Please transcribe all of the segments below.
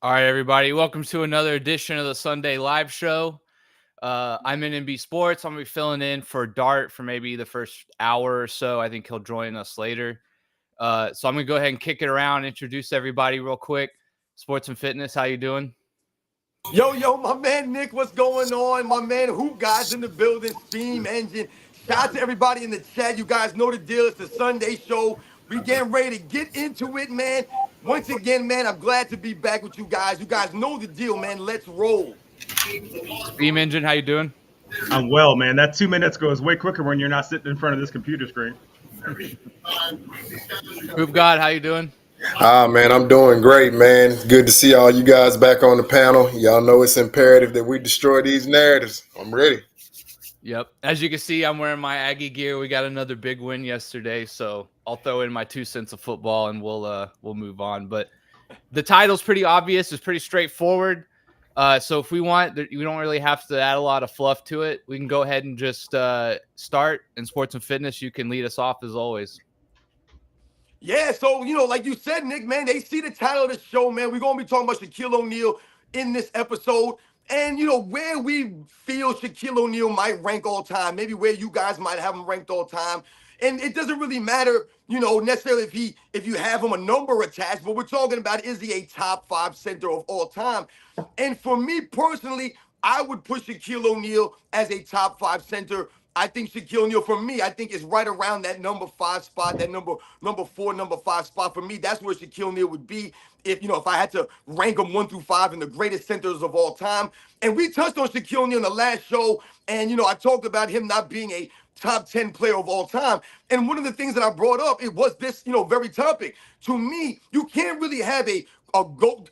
All right, everybody. Welcome to another edition of the Sunday Live Show. I'm in NB Sports. I'm going to be filling in for Dart for maybe the first hour or so. I think he'll join us later. So I'm going to go ahead and kick it around, introduce everybody real quick. Sports and Fitness, how you doing? Yo, my man Nick, what's going on? My man Hoop Guys in the building, Steam Engine. Shout out to everybody in the chat. You guys know the deal. It's the Sunday show. We getting ready to get into it, man. Once again, man, I'm glad to be back with you guys. You guys know the deal, man. Let's roll. Steam Engine, how you doing? I'm well, man. That 2 minutes goes way quicker when you're not sitting in front of this computer screen. Hoop God, how you doing? Man, I'm doing great, man. It's good to see all you guys back on the panel. Y'all know it's imperative that we destroy these narratives. I'm ready. Yep. As you can see, I'm wearing my Aggie gear. We got another big win yesterday, so I'll throw in my 2 cents of football and we'll move on. But the title's pretty obvious. It's pretty straightforward. So if we want, we don't really have to add a lot of fluff to it. We can go ahead and just start. In Sports and Fitness, you can lead us off as always. Yeah, so, like you said, Nick, man, they see the title of the show, man. We're going to be talking about Shaquille O'Neal in this episode. And, where we feel Shaquille O'Neal might rank all time, maybe where you guys might have him ranked all time. And it doesn't really matter, necessarily if you have him a number attached, but we're talking about, is he a top 5 center of all time? And for me personally, I would put Shaquille O'Neal as a top 5 center. I think Shaquille O'Neal, for me, I think is right around that number 5 spot, that number 4, number 5 spot. For me, that's where Shaquille O'Neal would be if I had to rank them 1 through 5 in the greatest centers of all time. And we touched on Shaquille O'Neal in the last show, and I talked about him not being a top 10 player of all time. And one of the things that I brought up, it was this, very topic. To me, you can't really have a GOAT,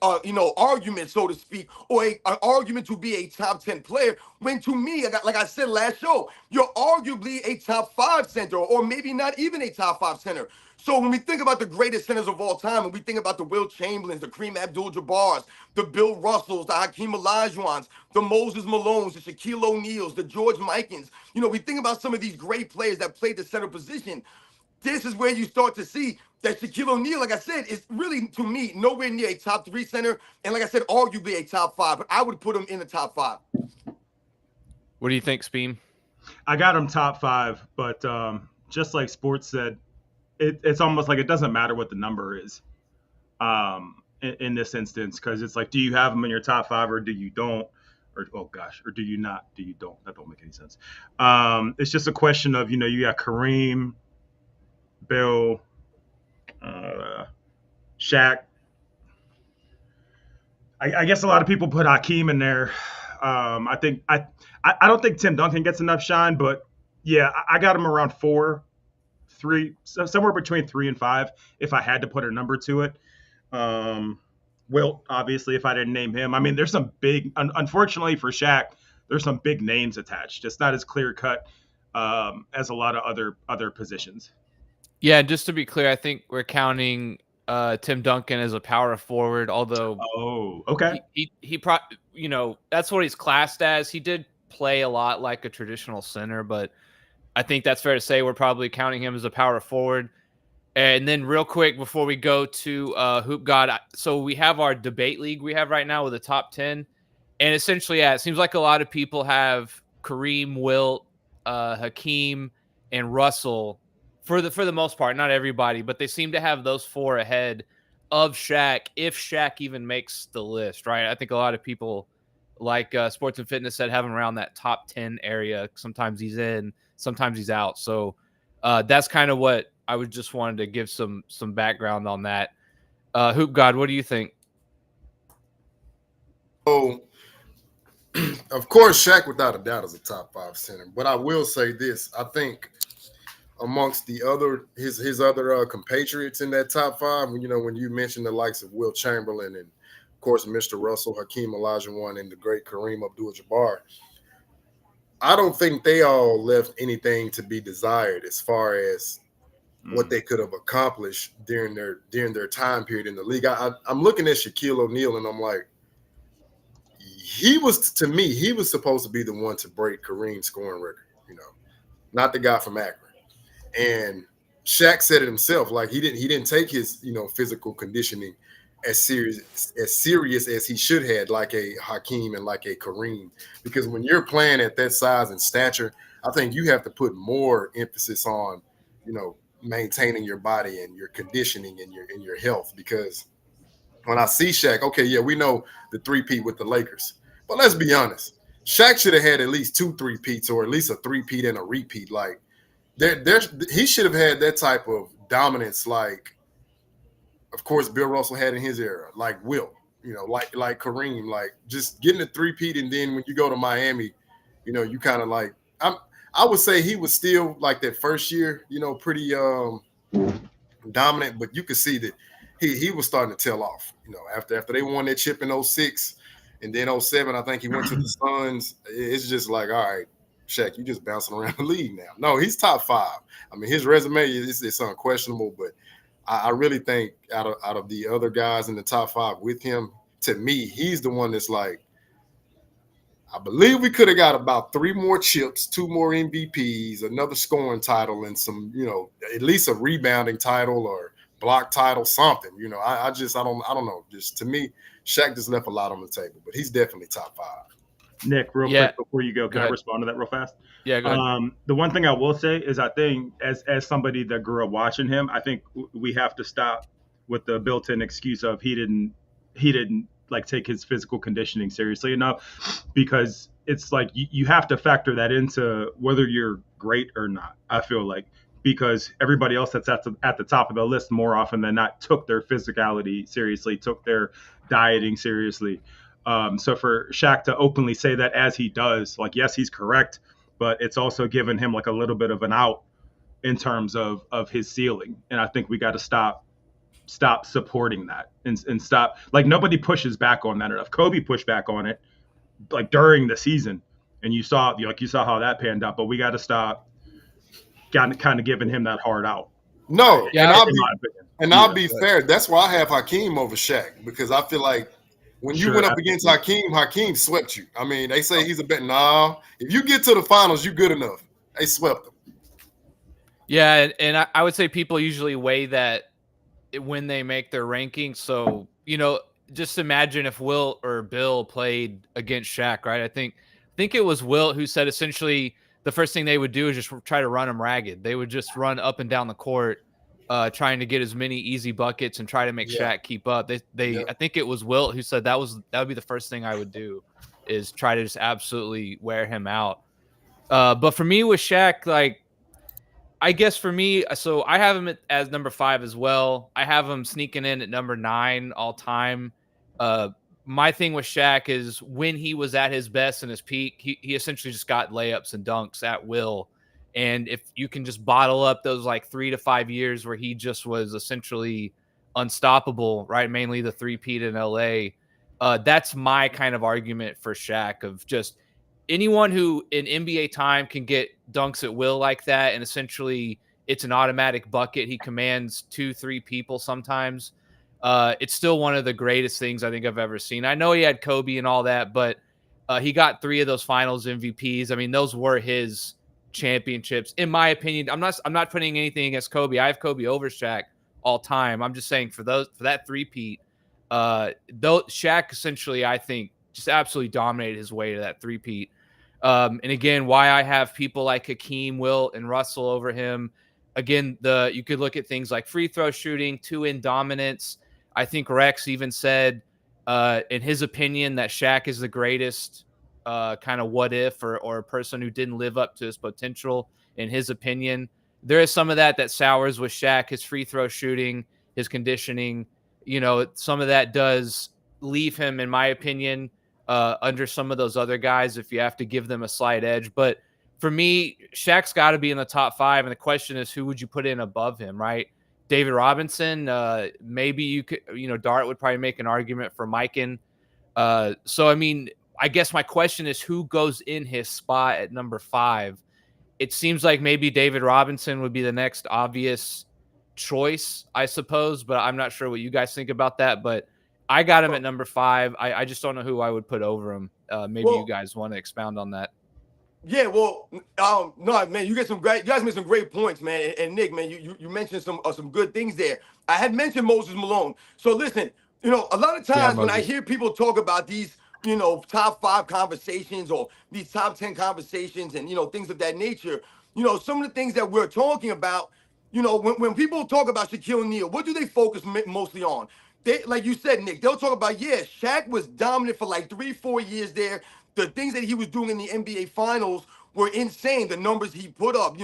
argument, so to speak, or an argument to be a top 10 player, when to me, like I said last show, you're arguably a top 5 center, or maybe not even a top 5 center. So when we think about the greatest centers of all time, and we think about the Will Chamberlains, the Kareem Abdul-Jabbars, the Bill Russells, the Hakeem Olajuwons, the Moses Malones, the Shaquille O'Neals, the George Mikens, we think about some of these great players that played the center position. This is where you start to see that Shaquille O'Neal, like I said, is really, to me, nowhere near a top 3 center. And like I said, arguably a top 5, but I would put him in the top 5. What do you think, Speem? I got him top 5, but just like Sports said, it's almost like it doesn't matter what the number is in this instance, because it's like, do you have him in your top 5 or do you don't? Or do you not? Do you don't? That don't make any sense. It's just a question of, you got Kareem, Bill, Shaq. I guess a lot of people put Hakeem in there. I don't think Tim Duncan gets enough shine, but yeah, I got him around 4, 3, somewhere between 3 and 5 if I had to put a number to it. Wilt, obviously, if I didn't name him. I mean, there's some big, unfortunately for Shaq, there's some big names attached. It's not as clear cut as a lot of other positions. Yeah, just to be clear, I think we're counting Tim Duncan as a power forward, although okay. He that's what he's classed as. He did play a lot like a traditional center, but I think that's fair to say we're probably counting him as a power forward. And then real quick before we go to Hoop God, so we have our debate league we have right now with the top 10. And essentially, yeah, it seems like a lot of people have Kareem, Wilt, Hakeem, and Russell for the most part, not everybody, but they seem to have those 4 ahead of Shaq, if Shaq even makes the list, right? I think a lot of people, like Sports and Fitness said, have him around that top 10 area. Sometimes he's in, sometimes he's out. So that's kind of what I would just wanted to give some background on that. Hoop God, what do you think? So, of course, Shaq, without a doubt, is a top 5 center. But I will say this: I think amongst his other compatriots in that top 5, when you mentioned the likes of Will Chamberlain and, of course, Mr. Russell, Hakeem Olajuwon, and the great Kareem Abdul-Jabbar, I don't think they all left anything to be desired as far as what they could have accomplished during their time period in the league. I'm looking at Shaquille O'Neal and I'm like, he was supposed to be the one to break Kareem's scoring record, not the guy from Akron. And Shaq said it himself, like he didn't take his, physical conditioning as serious as he should have, like a Hakeem and like a Kareem. Because when you're playing at that size and stature, I think you have to put more emphasis on, maintaining your body and your conditioning and your health. Because when I see Shaq, okay, yeah, we know the three-peat with the Lakers, but let's be honest, Shaq should have had at least 2 3-peats or at least a three-peat and a repeat. Like he should have had that type of dominance, like of course Bill Russell had in his era, like Wilt, like Kareem, like just getting a three-peat, and then when you go to Miami, you kind of like I would say he was still like that first year, pretty dominant, but you could see that he was starting to tail off. After they won that chip in 06 and then 07, I think he went to the Suns. It's just like, all right, Shaq, you just bouncing around the league now. No, he's top 5. I mean, his resume is unquestionable, but I really think out of the other guys in the top 5 with him, to me, he's the one that's like, I believe we could have got about 3 more chips, 2 more MVPs, another scoring title, and some, at least a rebounding title or block title, something. I don't know. Just to me, Shaq just left a lot on the table, but he's definitely top 5. Nick, real quick before you go, can I respond to that real fast? Yeah, go ahead. The one thing I will say is I think as somebody that grew up watching him, I think we have to stop with the built-in excuse of he didn't like take his physical conditioning seriously enough, because it's like you have to factor that into whether you're great or not, I feel like, because everybody else that's at the top of the list more often than not took their physicality seriously, took their dieting seriously. So for Shaq to openly say that as he does, like, yes, he's correct, but it's also given him like a little bit of an out in terms of his ceiling. And I think we got to stop supporting that and stop, like, nobody pushes back on that enough. Kobe pushed back on it like during the season, and you saw how that panned out, but we got to stop kind of giving him that hard out. No, yeah, I'll be fair. That's why I have Hakeem over Shaq, because I feel like when you went up against Hakeem swept you. I mean, they say he's a bet. Nah, if you get to the finals, you're good enough. They swept him. Yeah, and I would say people usually weigh that when they make their rankings. So, just imagine if Wilt or Bill played against Shaq, right? I think it was Wilt who said essentially the first thing they would do is just try to run him ragged. They would just run up and down the court, trying to get as many easy buckets and try to make Shaq keep up. I think it was Wilt who said that would be the first thing I would do, is try to just absolutely wear him out. But for me with Shaq, like, I guess for me, so I have him as number 5 as well. I have him sneaking in at number 9 all time. My thing with Shaq is when he was at his best and his peak, he essentially just got layups and dunks at will. And if you can just bottle up those like 3 to 5 years where he just was essentially unstoppable, right? Mainly the three-peat in LA. That's my kind of argument for Shaq, of just anyone who in NBA time can get dunks at will like that, and essentially it's an automatic bucket. He commands 2-3 people sometimes. It's still one of the greatest things I think I've ever seen. I know he had Kobe and all that, but he got 3 of those finals MVPs. I mean, those were his championships, in my opinion. I'm not putting anything against Kobe. I have Kobe over Shaq all time. I'm just saying for that three-peat, though Shaq essentially, I think, just absolutely dominated his way to that three-peat. And again, why I have people like Hakeem, Wilt, and Russell over him. Again, you could look at things like free throw shooting, 2-in dominance. I think Rex even said, in his opinion, that Shaq is the greatest kind of what if or a person who didn't live up to his potential, in his opinion. There is some of that sours with Shaq, his free throw shooting, his conditioning. Some of that does leave him, in my opinion, under some of those other guys if you have to give them a slight edge. But for me, Shaq's got to be in the top 5, and the question is, who would you put in above him, right? David Robinson, maybe you could, Dart would probably make an argument for Mikan. So, I mean, I guess my question is, who goes in his spot at number 5? It seems like maybe David Robinson would be the next obvious choice, I suppose, but I'm not sure what you guys think about that. But I got him at number 5. I just don't know who I would put over him. Maybe you guys want to expound on that. Yeah, well, no, man, you guys made some great points, man. And Nick, man, you mentioned some good things there. I had mentioned Moses Malone. So listen, You know, a lot of Yeah, times when I Moses. hear people talk about these, top 5 conversations or these top 10 conversations and, things of that nature, some of the things that we're talking about, when people talk about Shaquille O'Neal, what do they focus mostly on? They, like you said, Nick, they'll talk about, yeah, Shaq was dominant for like 3, 4 years there. The things that he was doing in the NBA finals were insane. The numbers he put up,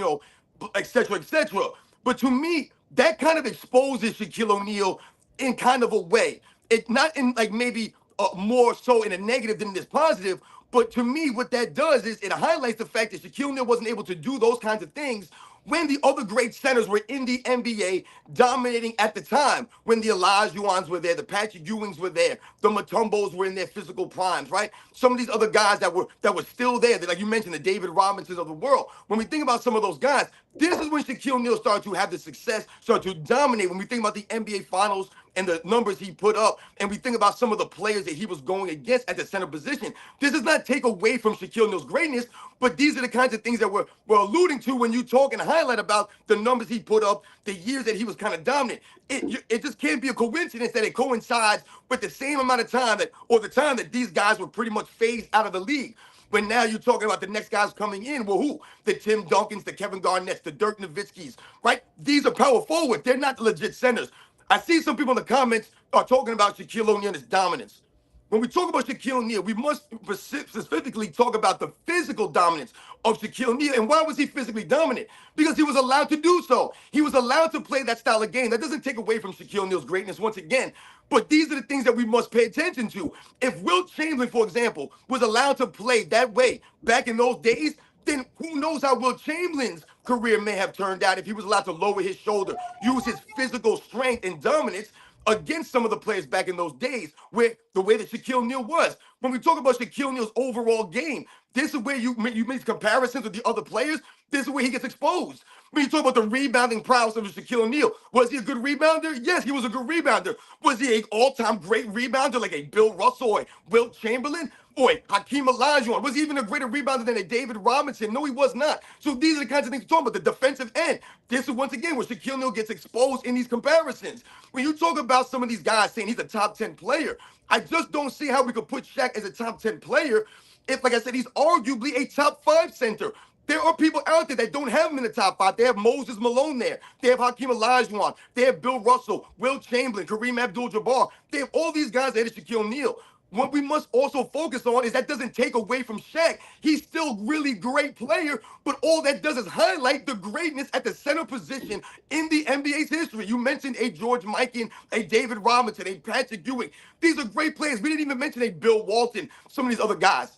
et cetera, et cetera. But to me, that kind of exposes Shaquille O'Neal in kind of a way. It not in like maybe more so in a negative than this positive, but to me, what that does is it highlights the fact that Shaquille O'Neal wasn't able to do those kinds of things when the other great centers were in the NBA dominating at the time, when the Olajuwons were there, the Patrick Ewings were there, the Mutombos were in their physical primes, right? Some of these other guys that were still there, like you mentioned, the David Robinsons of the world. When we think about some of those guys, this is when Shaquille O'Neal started to have the success, started to dominate. When we think about the NBA Finals and the numbers he put up, and we think about some of the players that he was going against at the center position, this does not take away from Shaquille O'Neal's greatness, but these are the kinds of things that we're alluding to when you talk and highlight about the numbers he put up, the years that he was kind of dominant. It just can't be a coincidence that it coincides with the same amount of time or the time that these guys were pretty much phased out of the league. But now you're talking about the next guys coming in. Well, who? The Tim Duncans, the Kevin Garnetts, the Dirk Nowitzkis, right? These are power forward. They're not legit centers. I see some people in the comments are talking about Shaquille O'Neal and his dominance. When we talk about Shaquille O'Neal, we must specifically talk about the physical dominance of Shaquille O'Neal. And why was he physically dominant? Because he was allowed to do so. He was allowed to play that style of game. That doesn't take away from Shaquille O'Neal's greatness once again. But these are the things that we must pay attention to. If Wilt Chamberlain, for example, was allowed to play that way back in those days, then who knows how Wilt Chamberlain's career may have turned out if he was allowed to lower his shoulder, use his physical strength and dominance against some of the players back in those days, where the way that Shaquille O'Neal was. When we talk about Shaquille O'Neal's overall game, this is where you make comparisons with the other players. This is where he gets exposed. When you talk about the rebounding prowess of Shaquille O'Neal, was he a good rebounder? Yes, he was a good rebounder. Was he an all-time great rebounder like a Bill Russell or Wilt Chamberlain? Boy, Hakeem Olajuwon. Was he even a greater rebounder than a David Robinson? No, he was not. So these are the kinds of things we're talking about. The defensive end. This is once again where Shaquille O'Neal gets exposed in these comparisons. When you talk about some of these guys saying he's a top 10 player, I just don't see how we could put Shaq as a top 10 player if, like I said, he's arguably a top 5 center. There are people out there that don't have him in the top 5. They have Moses Malone there. They have Hakeem Olajuwon. They have Bill Russell, Wilt Chamberlain, Kareem Abdul-Jabbar. They have all these guys that are Shaquille O'Neal. What we must also focus on is that doesn't take away from Shaq. He's still really great player, but all that does is highlight the greatness at the center position in the NBA's history. You mentioned a George Mikan, a David Robinson, a Patrick Ewing. These are great players. We didn't even mention a Bill Walton, some of these other guys.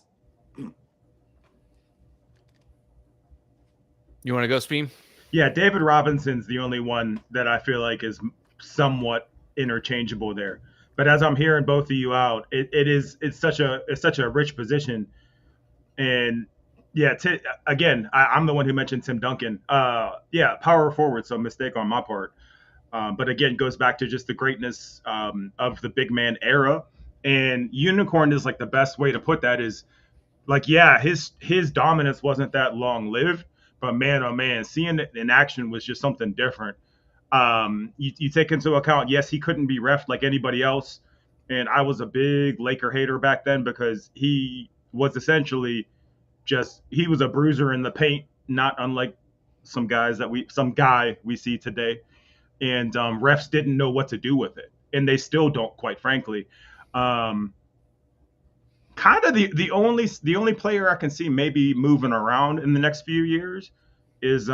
You want to go, Speed? Yeah, David Robinson's the only one that I feel like is somewhat interchangeable there. But as I'm hearing both of you out, it's such a rich position, and yeah, again, I'm the one who mentioned Tim Duncan. Yeah, power forward, so mistake on my part. But again, goes back to just the greatness of the big man era, and unicorn is like the best way to put that is like, yeah, his dominance wasn't that long lived, but man, oh man, seeing it in action was just something different. You take into account, yes, he couldn't be ref like anybody else. And I was a big Laker hater back then because he was essentially he was a bruiser in the paint, not unlike some guy we see today. And refs didn't know what to do with it. And they still don't, quite frankly. Kind of the only player I can see maybe moving around in the next few years is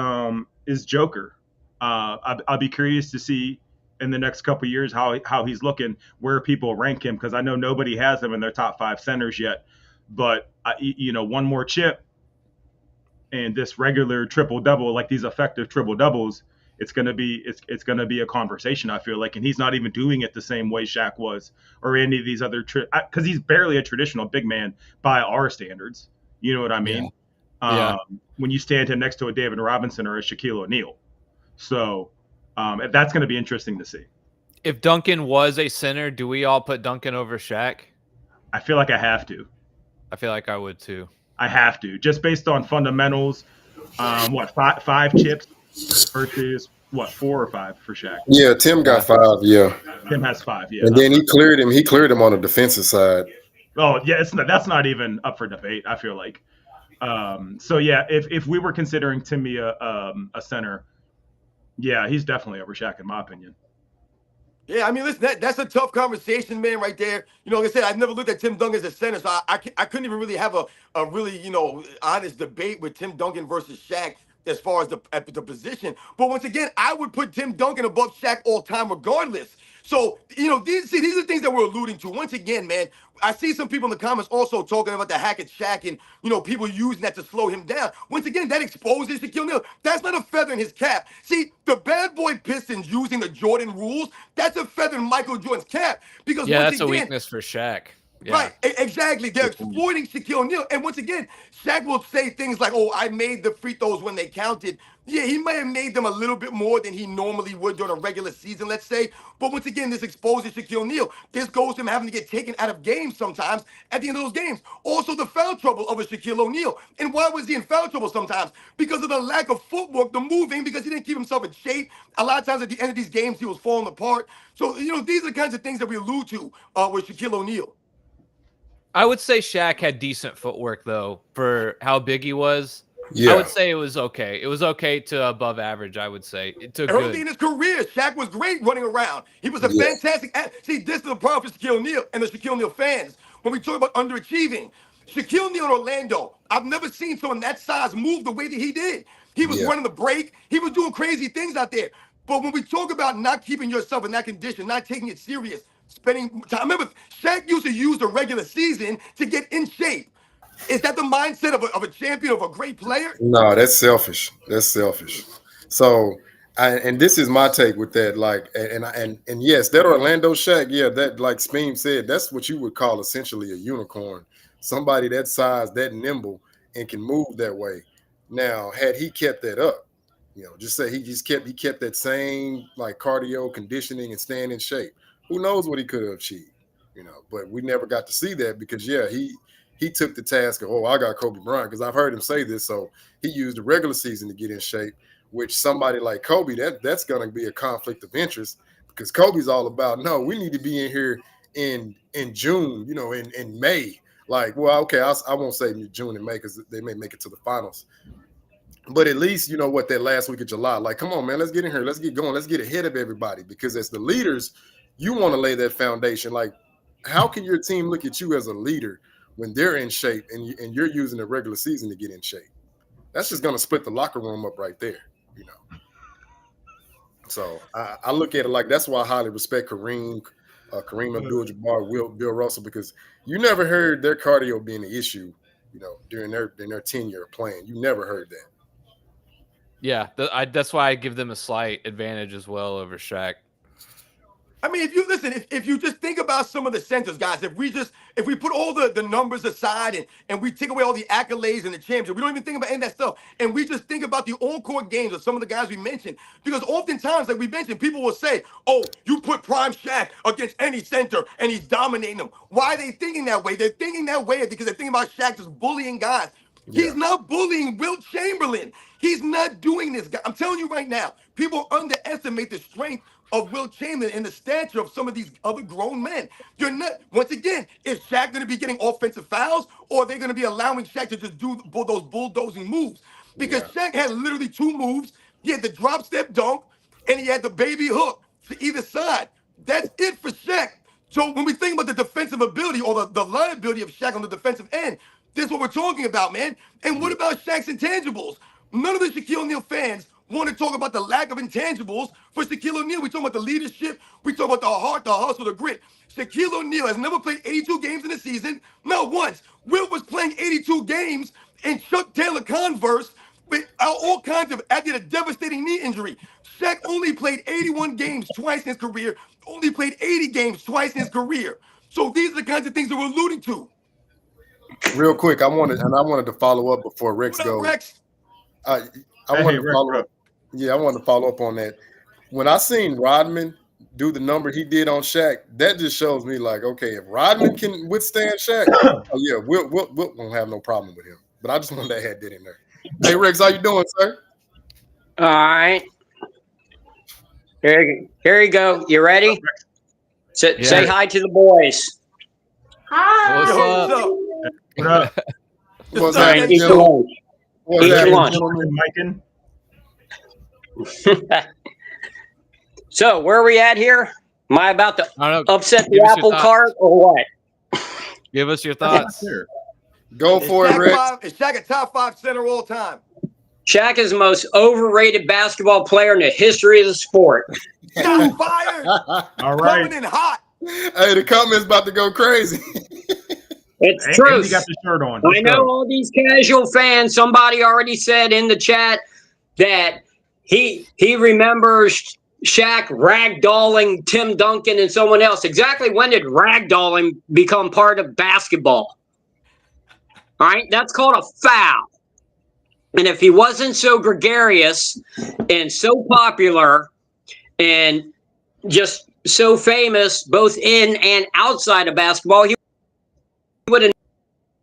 Joker. I'll be curious to see in the next couple of years how he's looking, where people rank him, because I know nobody has him in their top 5 centers yet. But one more chip and this regular triple double, like these effective triple doubles, it's gonna be a conversation, I feel like, and he's not even doing it the same way Shaq was or any of these other because he's barely a traditional big man by our standards. You know what I mean? Yeah. When you stand him next to a David Robinson or a Shaquille O'Neal. So that's going to be interesting to see. If Duncan was a center, do we all put Duncan over Shaq? I feel like I have to. I feel like I would too. I have to, just based on fundamentals. Five chips versus what, 4 or 5 for Shaq? Yeah, Tim got 5. Yeah, Tim has 5. Yeah, and then he cleared him. He cleared him on the defensive side. Oh yeah, that's not even up for debate. I feel like. So yeah, if we were considering Timmy a center, yeah, he's definitely over Shaq in my opinion. Yeah, I mean, listen, that's a tough conversation, man, right there. You know, like I said, I've never looked at Tim Duncan as a center, so I couldn't even really have a really, honest debate with Tim Duncan versus Shaq as far as the position. But once again, I would put Tim Duncan above Shaq all time regardless. So, these are things that we're alluding to. Once again, man, I see some people in the comments also talking about the Hackett Shaq and, people using that to slow him down. Once again, that exposes Shaquille O'Neal. That's not a feather in his cap. See, the bad boy Pistons using the Jordan rules, that's a feather in Michael Jordan's cap. Because Yeah, once that's a weakness for Shaq. Yeah. Right, exactly. They're exploiting Shaquille O'Neal. And once again, Shaq will say things like, oh, I made the free throws when they counted. Yeah, he might have made them a little bit more than he normally would during a regular season, let's say. But once again, this exposes Shaquille O'Neal. This goes to him having to get taken out of games sometimes at the end of those games. Also, the foul trouble of a Shaquille O'Neal. And why was he in foul trouble sometimes? Because of the lack of footwork, the moving, because he didn't keep himself in shape. A lot of times at the end of these games, he was falling apart. So, these are the kinds of things that we allude to with Shaquille O'Neal. I would say Shaq had decent footwork, though, for how big he was. Yeah. I would say it was okay. It was okay to above average, I would say. Early in his career, Shaq was great running around. He was a fantastic. See, this is the problem for Shaquille O'Neal and the Shaquille O'Neal fans. When we talk about underachieving, Shaquille O'Neal in Orlando, I've never seen someone that size move the way that he did. He was running the break. He was doing crazy things out there. But when we talk about not keeping yourself in that condition, not taking it serious, spending time. Remember, Shaq used to use the regular season to get in shape. Is that the mindset of a champion, of a great player? No, that's selfish. That's selfish. So, and this is my take with that. Like, and yes, that Orlando Shaq, yeah, that like Speem said, that's what you would call essentially a unicorn. Somebody that size, that nimble, and can move that way. Now, had he kept that up, just say he kept that same like cardio conditioning and staying in shape. Who knows what he could have achieved, But we never got to see that because he took the task of, I got Kobe Bryant, because I've heard him say this. So he used the regular season to get in shape, which somebody like Kobe, that's going to be a conflict of interest because Kobe's all about, no, we need to be in here in June, in May. Like, well, okay, I won't say June and May because they may make it to the finals. But at least, that last week of July, like, come on, man, let's get in here. Let's get going. Let's get ahead of everybody because as the leaders, you want to lay that foundation. Like, how can your team look at you as a leader when they're in shape and you're using the regular season to get in shape? That's just going to split the locker room up right there, So I look at it like that's why I highly respect Kareem Abdul-Jabbar, Bill Russell, because you never heard their cardio being an issue, during their tenure of playing. You never heard that. Yeah, that's why I give them a slight advantage as well over Shaq. I mean, if you just think about some of the centers, guys, if we put all the numbers aside and we take away all the accolades and the championships, we don't even think about any of that stuff, and we just think about the on-court games of some of the guys we mentioned, because oftentimes, like we mentioned, people will say, oh, you put prime Shaq against any center and he's dominating them. Why are they thinking that way? They're thinking that way because they're thinking about Shaq just bullying guys. Yeah. He's not bullying Wilt Chamberlain. He's not doing this, guy. I'm telling you right now, people underestimate the strength of Wilt Chamberlain and the stature of some of these other grown men. You're not, once again, is Shaq going to be getting offensive fouls, or are they going to be allowing Shaq to just do those bulldozing moves? Because Shaq had literally 2 moves. He had the drop step dunk, and he had the baby hook to either side. That's it for Shaq. So when we think about the defensive ability or the liability of Shaq on the defensive end, this is what we're talking about, man. And what about Shaq's intangibles? None of the Shaquille O'Neal fans want to talk about the lack of intangibles for Shaquille O'Neal. We talk about the leadership. We talk about the heart, the hustle, the grit. Shaquille O'Neal has never played 82 games in a season, not once. Wilt was playing 82 games in Chuck Taylor Converse with all kinds of, after a devastating knee injury. Shaq only played 81 games twice in his career, only played 80 games twice in his career. So these are the kinds of things that we're alluding to. Real quick, I wanted to follow up before Rex goes. Rex? I wanted to follow up. Yeah, I wanted to follow up on that. When I seen Rodman do the number he did on Shaq, that just shows me like, okay, if Rodman can withstand Shaq, we'll won't have no problem with him. But I just wanted to add that in there. Hey, Rex, how you doing, sir? All right. Here you go. You ready? Say Yeah. hi to the boys. What's Yo, up? what's up? What up? What's All right, happening, eat your gentlemen? lunch. What's Eat your happening, lunch. gentlemen? Miking? So where are we at here? Am I about to I don't know. upset Give the us your apple thoughts. cart or what? Give us your That's not thoughts. fair. Go Is for it, Rex. Shaq a top 5 center all time? Shaq is the most overrated basketball player in the history of the sport. Shots fired. All right. Coming in hot. Hey, the comments about to go crazy. It's Andy truth. got the shirt on. I Let's know go. all these casual fans. Somebody already said in the chat that he remembers Shaq ragdolling Tim Duncan and someone else. Exactly when did ragdolling become part of basketball? All right, that's called a foul. And if he wasn't so gregarious and so popular and just so famous, both in and outside of basketball, he would have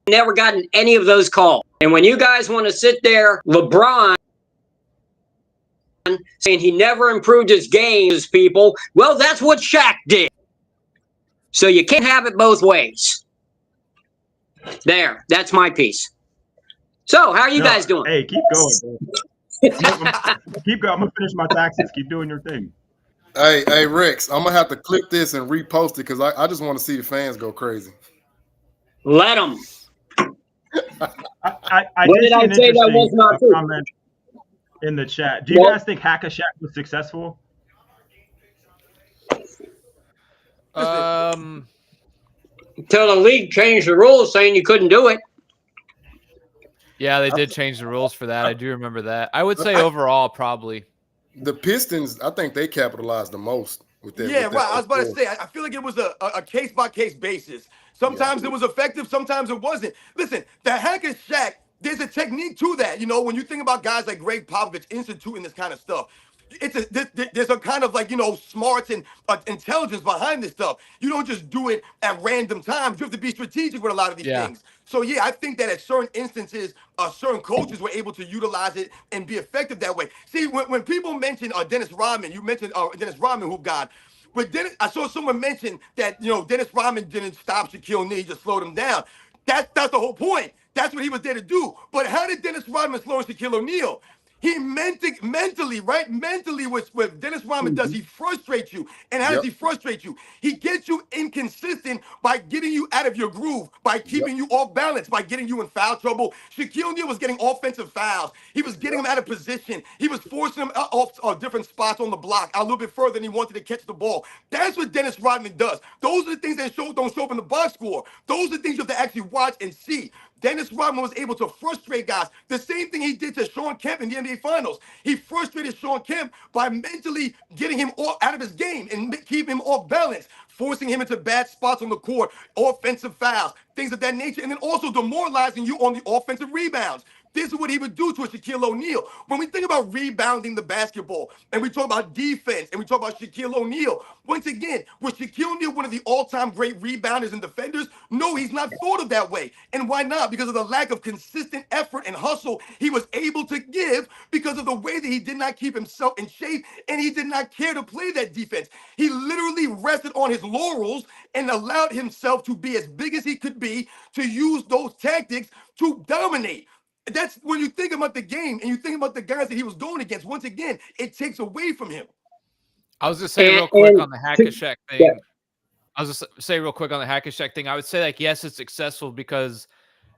never gotten any of those calls. And when you guys want to sit there, LeBron saying he never improved his game, people, well, that's what Shaq did. So you can't have it both ways. There, that's my piece. So, how are you guys doing? Hey, keep going, bro. Keep going. I'm gonna finish my taxes. Keep doing your thing. Hey, Rex, I'm gonna have to clip this and repost it because I just want to see the fans go crazy. Let them. I What did did see I an say that was interesting not true? comment in the chat. Do you Well- guys think Hack-a-Shaq was successful? Until the league changed the rules saying you couldn't do it. Yeah, they did change the rules for that. I do remember that. I would say overall, probably. The Pistons, I think they capitalized the most with that. Yeah, with that right. I was about to score. say, I feel like it was a case-by-case basis. Sometimes it was effective, sometimes it wasn't. Listen, the hack and Shaq, there's a technique to that. You know, when you think about guys like Greg Popovich instituting this kind of stuff, there's a kind of like, you know, smarts and intelligence behind this stuff. You don't just do it at random times. You have to be strategic with a lot of these things. So yeah, I think that at certain instances, certain coaches were able to utilize it and be effective that way. See, when people mention Dennis Rodman, you mentioned Dennis Rodman, who God. But Dennis, I saw someone mention that, you know, Dennis Rodman didn't stop Shaquille O'Neal, he just slowed him down. That's the whole point. That's what he was there to do. But how did Dennis Rodman slow Shaquille O'Neal? He mentally, right? Mentally, what Dennis Rodman does, he frustrates you. And how does he frustrate you? He gets you inconsistent by getting you out of your groove, by keeping you off balance, by getting you in foul trouble. Shaquille O'Neal was getting offensive fouls. He was getting him out of position. He was forcing him off different spots on the block, a little bit further than he wanted to catch the ball. That's what Dennis Rodman does. Those are the things that don't show up in the box score. Those are the things you have to actually watch and see. Dennis Rodman was able to frustrate guys. The same thing he did to Shawn Kemp in the NBA Finals. He frustrated Shawn Kemp by mentally getting him out of his game and keeping him off balance, forcing him into bad spots on the court, offensive fouls, things of that nature, and then also demoralizing you on the offensive rebounds. This is what he would do to a Shaquille O'Neal. When we think about rebounding the basketball, and we talk about defense, and we talk about Shaquille O'Neal, once again, was Shaquille O'Neal one of the all-time great rebounders and defenders? No, he's not thought of that way. And why not? Because of the lack of consistent effort and hustle he was able to give because of the way that he did not keep himself in shape, and he did not care to play that defense. He literally rested on his laurels and allowed himself to be as big as he could be to use those tactics to dominate. That's when you think about the game and you think about the guys that he was going against. Once again, it takes away from him. I was just saying real quick on the Hack-a-Shaq thing. I was just say real quick on the Hack-a-Shaq thing. I would say like yes, it's successful because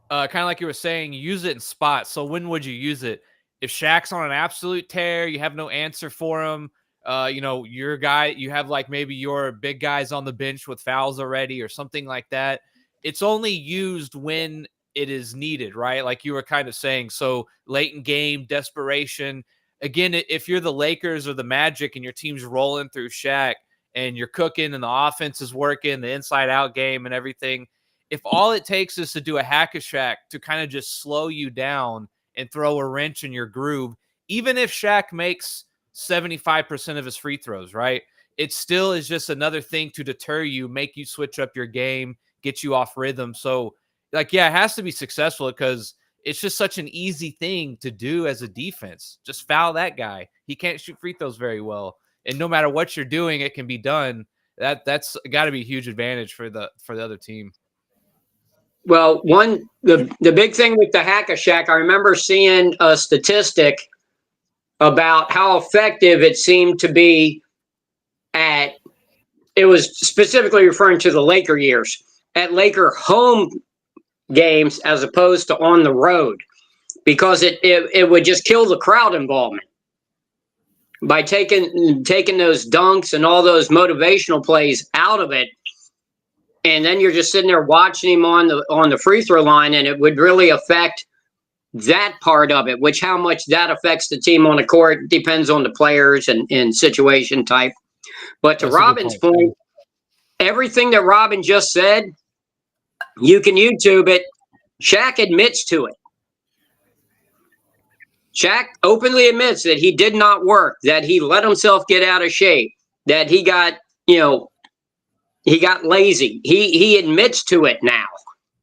kind of like you were saying, use it in spots. So when would you use it? If Shaq's on an absolute tear, you have no answer for him. You know, your guy, you have like maybe your big guys on the bench with fouls already or something like that. It's only used when it is needed, right? Like you were kind of saying. So late in game, desperation. Again, if you're the Lakers or the Magic and your team's rolling through Shaq and you're cooking and the offense is working, the inside out game and everything, if all it takes is to do a Hack-a-Shaq to kind of just slow you down and throw a wrench in your groove, even if Shaq makes 75% of his free throws, right? It still is just another thing to deter you, make you switch up your game, get you off rhythm. So, like, yeah, it has to be successful because it's just such an easy thing to do as a defense. Just foul that guy. He can't shoot free throws very well. and no matter what you're doing, it can be done. That's got to be a huge advantage for the other team. Well, the big thing with the Hack-a-Shaq, I remember seeing a statistic about how effective it seemed to be it was specifically referring to the Laker years, at Laker home games as opposed to on the road, because it would just kill the crowd involvement by taking those dunks and all those motivational plays out of it. And then you're just sitting there watching him on the free throw line, and it would really affect that part of it, which how much that affects the team on the court depends on the players and situation type. But to Robin's point, everything that Robin just said, you can YouTube it. Shaq admits to it. Shaq openly admits that he did not work, that he let himself get out of shape, that he got lazy. He admits to it now.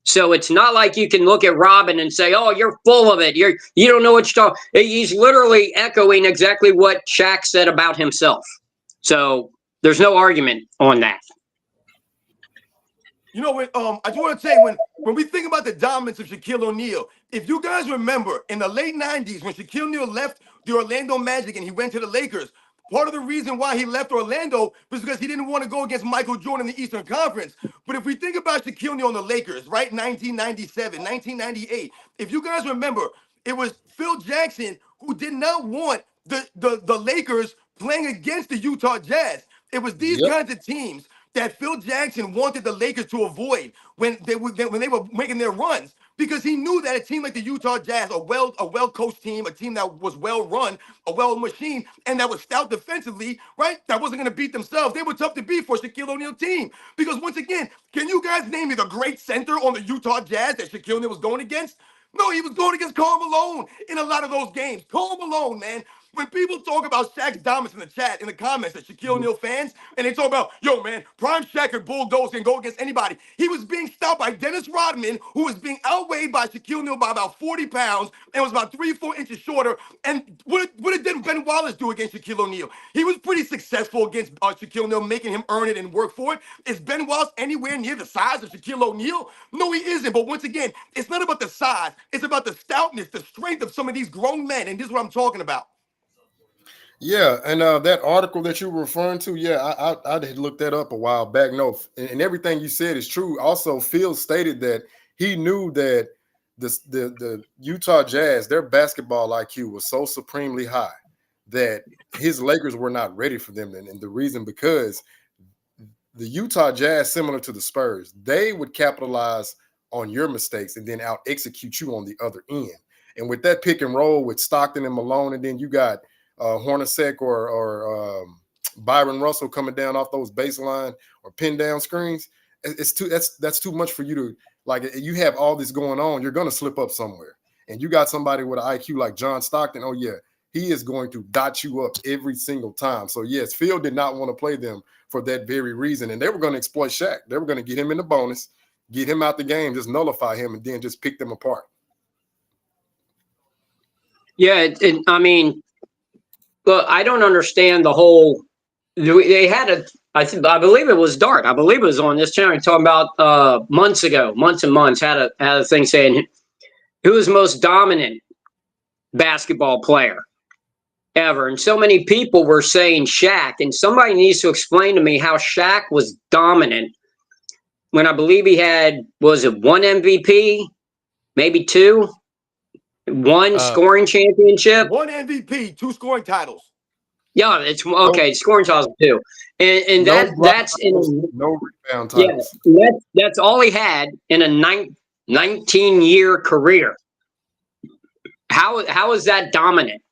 So it's not like you can look at Robin and say, "Oh, you're full of it. You don't know what you're talking." He's literally echoing exactly what Shaq said about himself. So there's no argument on that. You know, I just want to say, when we think about the dominance of Shaquille O'Neal, if you guys remember in the late 90s when Shaquille O'Neal left the Orlando Magic and he went to the Lakers, part of the reason why he left Orlando was because he didn't want to go against Michael Jordan in the Eastern Conference. But if we think about Shaquille O'Neal on the Lakers, right, 1997, 1998, if you guys remember, it was Phil Jackson who did not want the Lakers playing against the Utah Jazz. It was these kinds of teams that Phil Jackson wanted the Lakers to avoid when they were making their runs, because he knew that a team like the Utah Jazz, a well-coached team, a team that was well-run, a well-machined, and that was stout defensively, right, that wasn't going to beat themselves. They were tough to beat for a Shaquille O'Neal team. Because once again, can you guys name me the great center on the Utah Jazz that Shaquille O'Neal was going against? No, he was going against Karl Malone in a lot of those games. Karl Malone, man. When people talk about Shaq's dominance in the chat, in the comments, that Shaquille O'Neal fans, and they talk about, yo, man, prime Shaq could bulldoze and go against anybody. He was being stopped by Dennis Rodman, who was being outweighed by Shaquille O'Neal by about 40 pounds and was about 3 or 4 inches shorter. And what did Ben Wallace do against Shaquille O'Neal? He was pretty successful against Shaquille O'Neal, making him earn it and work for it. Is Ben Wallace anywhere near the size of Shaquille O'Neal? No, he isn't. But once again, it's not about the size. It's about the stoutness, the strength of some of these grown men. And this is what I'm talking about. Yeah, and that article that you were referring to, I had looked that up a while back. No, and everything you said is true. Also, Phil stated that he knew that the Utah Jazz, their basketball IQ was so supremely high that his Lakers were not ready for them. And the reason, because the Utah Jazz, similar to the Spurs, they would capitalize on your mistakes and then out execute you on the other end. And with that pick and roll with Stockton and Malone, and then you got Hornacek or Byron Russell coming down off those baseline or pin down screens, that's too much for you to, like, you have all this going on, you're going to slip up somewhere. And you got somebody with an IQ like John Stockton, oh yeah, he is going to dot you up every single time. So yes, Phil did not want to play them for that very reason. And they were going to exploit Shaq. They were going to get him in the bonus, get him out the game, just nullify him, and then just pick them apart. Yeah, I mean, look, I don't understand the whole. They had I believe it was Dart. I believe it was on this channel talking about months and months, had a thing saying who was the most dominant basketball player ever, and so many people were saying Shaq. And somebody needs to explain to me how Shaq was dominant when I believe he had, was it 1 MVP, maybe 2? 1 scoring championship, 1 MVP, 2 scoring titles. Yeah, it's okay. Scoring titles 2, and that's in no rebound titles. Yeah, that's all he had in a 19-year career. How is that dominant?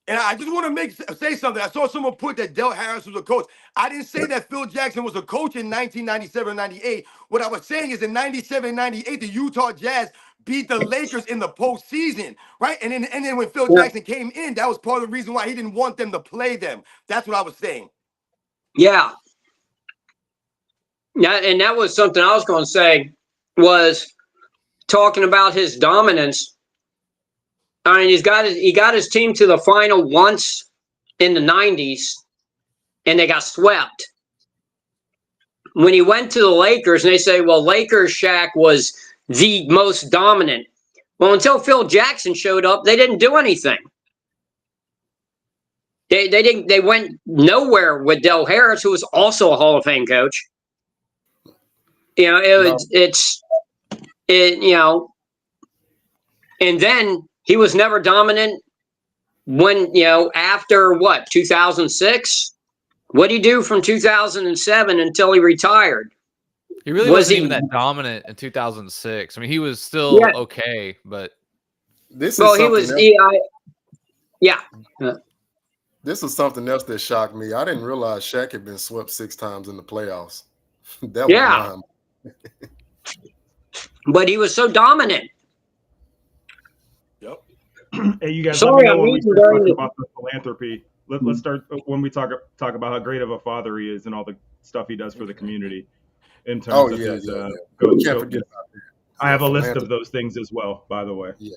And I just want to say something. I saw someone put that Del Harris was a coach. I didn't say that Phil Jackson was a coach in 1997-98. What I was saying is in 97-98, the Utah Jazz beat the Lakers in the postseason, right? And then when Phil Jackson came in, that was part of the reason why he didn't want them to play them. That's what I was saying. Yeah. Yeah, and that was something I was going to say, was talking about his dominance. I mean, he got his team to the final once in the 90s, and they got swept. When he went to the Lakers, and they say, well, Lakers Shaq was the most dominant. Well, until Phil Jackson showed up, they didn't do anything. They didn't. They went nowhere with Del Harris, who was also a Hall of Fame coach. You know, you know, and then he was never dominant when, you know, after what, 2006? What did he do from 2007 until he retired? He really wasn't even that dominant in 2006. I mean, he was still okay, but this is well, he something was. else. Yeah. This is something else that shocked me. I didn't realize Shaq had been swept 6 times in the playoffs. That was mine. But he was so dominant. Yep. Hey, you guys, Sorry, let me know when we start talking about the philanthropy. Let's start when we talk about how great of a father he is and all the stuff he does for the community in terms of his can't forget about that. I have a list of those things as well, by the way. Yeah.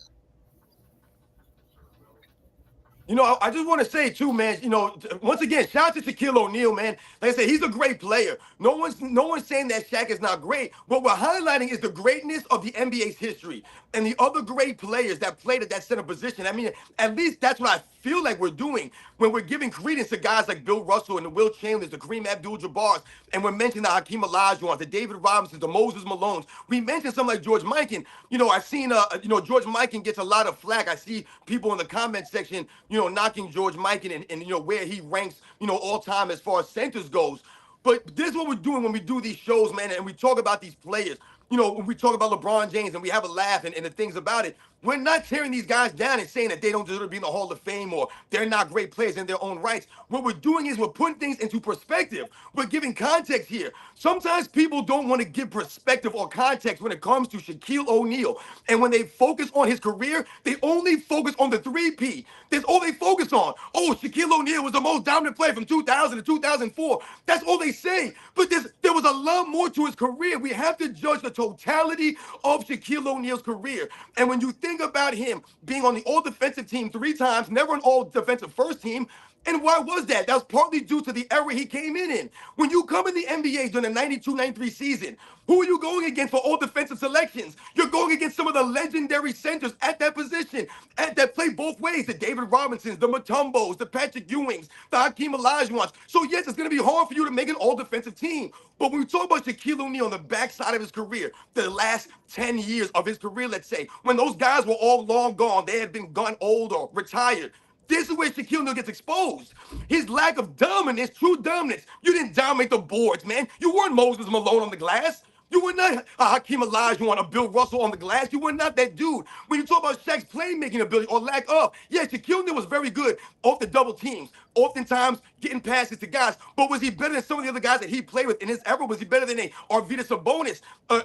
You know, I just want to say too, man. You know, once again, shout out to Shaquille O'Neal, man. Like I said, he's a great player. No one's saying that Shaq is not great. What we're highlighting is the greatness of the NBA's history and the other great players that played at that center position. I mean, at least that's what I feel like we're doing when we're giving credence to guys like Bill Russell and the Will Chamberlains, the Kareem Abdul-Jabbar's, and we're mentioning the Hakeem Olajuwons, the David Robinsons, the Moses Malones. We mentioned something like George Mikan. You know, I've seen, George Mikan gets a lot of flack. I see people in the comment section, knocking George Mikan and where he ranks, all time as far as centers goes. But this is what we're doing when we do these shows, man, and we talk about these players. When we talk about LeBron James and we have a laugh and the things about it, we're not tearing these guys down and saying that they don't deserve to be in the Hall of Fame or they're not great players in their own rights. What we're doing is we're putting things into perspective. We're giving context here. Sometimes people don't want to give perspective or context when it comes to Shaquille O'Neal. And when they focus on his career, they only focus on the 3P. That's all they focus on. Oh, Shaquille O'Neal was the most dominant player from 2000 to 2004. That's all they say. But there was a lot more to his career. We have to judge the totality of Shaquille O'Neal's career. And when you think about him being on the all-defensive team 3 times, never an all-defensive first team, and why was that? That was partly due to the era he came in. When you come in the NBA during the 92-93 season, who are you going against for all defensive selections? You're going against some of the legendary centers at that position that play both ways, the David Robinsons, the Mutombos, the Patrick Ewings, the Hakeem Olajuwons. So yes, it's going to be hard for you to make an all-defensive team. But when we talk about Shaquille O'Neal on the backside of his career, the last 10 years of his career, let's say, when those guys were all long gone, they had been gone old or retired, this is where Shaquille O'Neal gets exposed. His lack of dominance, true dominance. You didn't dominate the boards, man. You weren't Moses Malone on the glass. You were not a Hakeem Olajuwon or Bill Russell on the glass. You were not that dude. When you talk about Shaq's playmaking ability or lack of, yeah, Shaquille O'Neal was very good off the double teams, oftentimes getting passes to guys. But was he better than some of the other guys that he played with in his era? Was he better than a Arvydas Sabonis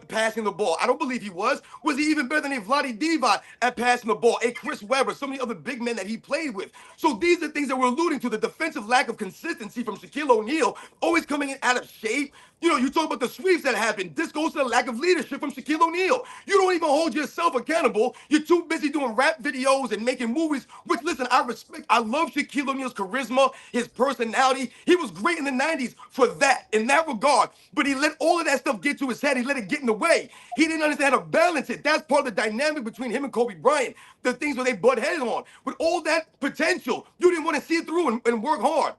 passing the ball? I don't believe he was. Was he even better than a Vlade Divac at passing the ball? A Chris Webber, some of the other big men that he played with. So these are things that we're alluding to, the defensive lack of consistency from Shaquille O'Neal, always coming in out of shape. You talk about the sweeps that happened. This goes to the lack of leadership from Shaquille O'Neal. You don't even hold yourself accountable. You're too busy doing rap videos and making movies, which, listen, I respect. I love Shaquille O'Neal's charisma, his personality. He was great in the 90s for that, in that regard. But he let all of that stuff get to his head. He let it get in the way. He didn't understand how to balance it. That's part of the dynamic between him and Kobe Bryant, the things where they butt heads on. With all that potential, you didn't want to see it through and work hard.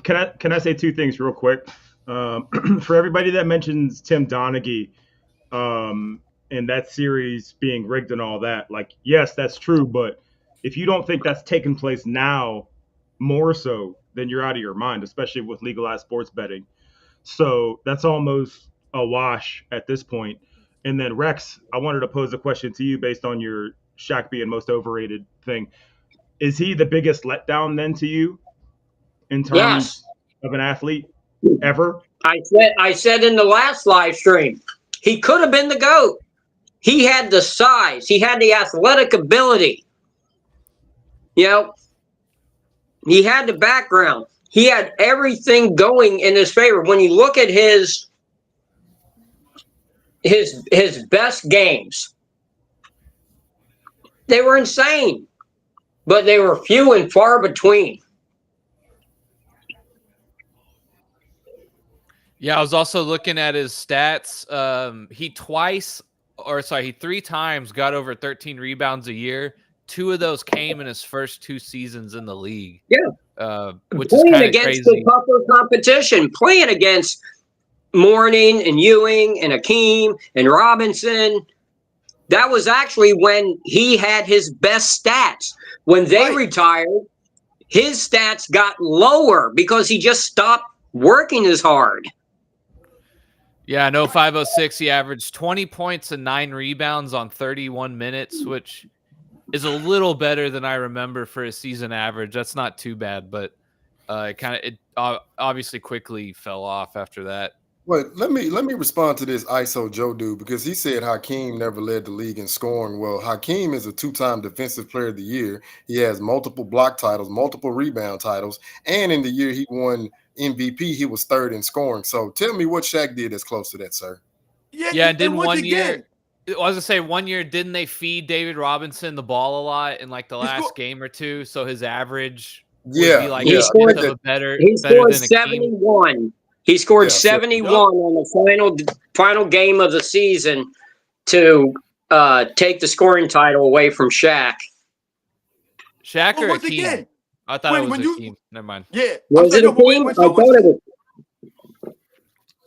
Can I say 2 things real quick? For everybody that mentions Tim Donaghy and that series being rigged and all that, like, yes, that's true. But if you don't think that's taking place now more so, then you're out of your mind, especially with legalized sports betting. So that's almost a wash at this point. And then Rex, I wanted to pose a question to you based on your Shaq being most overrated thing. Is he the biggest letdown then to you in terms of an athlete ever? I said in the last live stream, he could have been the GOAT. He had the size. He had the athletic ability. He had the background. He had everything going in his favor. When you look at his best games, They were insane, but they were few and far between. Yeah, I was also looking at his stats. He 3 times got over 13 rebounds a year. 2 of those came in his first 2 seasons in the league. Yeah. Which is Playing kind of against crazy. the tougher competition, playing against Mourning and Ewing and Hakeem and Robinson. That was actually when he had his best stats. When they retired, his stats got lower because he just stopped working as hard. Yeah, no 506. He averaged 20 points and 9 rebounds on 31 minutes, which is a little better than I remember for a season average. That's not too bad, but it obviously quickly fell off after that. Wait, let me respond to this ISO Joe dude, because he said Hakeem never led the league in scoring. Well, Hakeem is a 2-time Defensive Player of the Year. He has multiple block titles, multiple rebound titles, and in the year he won MVP, he was 3rd in scoring. So tell me what Shaq did that's close to that, sir. Yeah, and didn't one year, I was gonna say, one year, didn't they feed David Robinson the ball a lot in like the last game or two? So his average would be like he scored, better he scored than 71. He scored 71 on the final game of the season to take the scoring title away from Shaq. Shaq or Hakeem? I thought it was Hakeem. Never mind. Yeah. Was it Hakeem? I thought it was.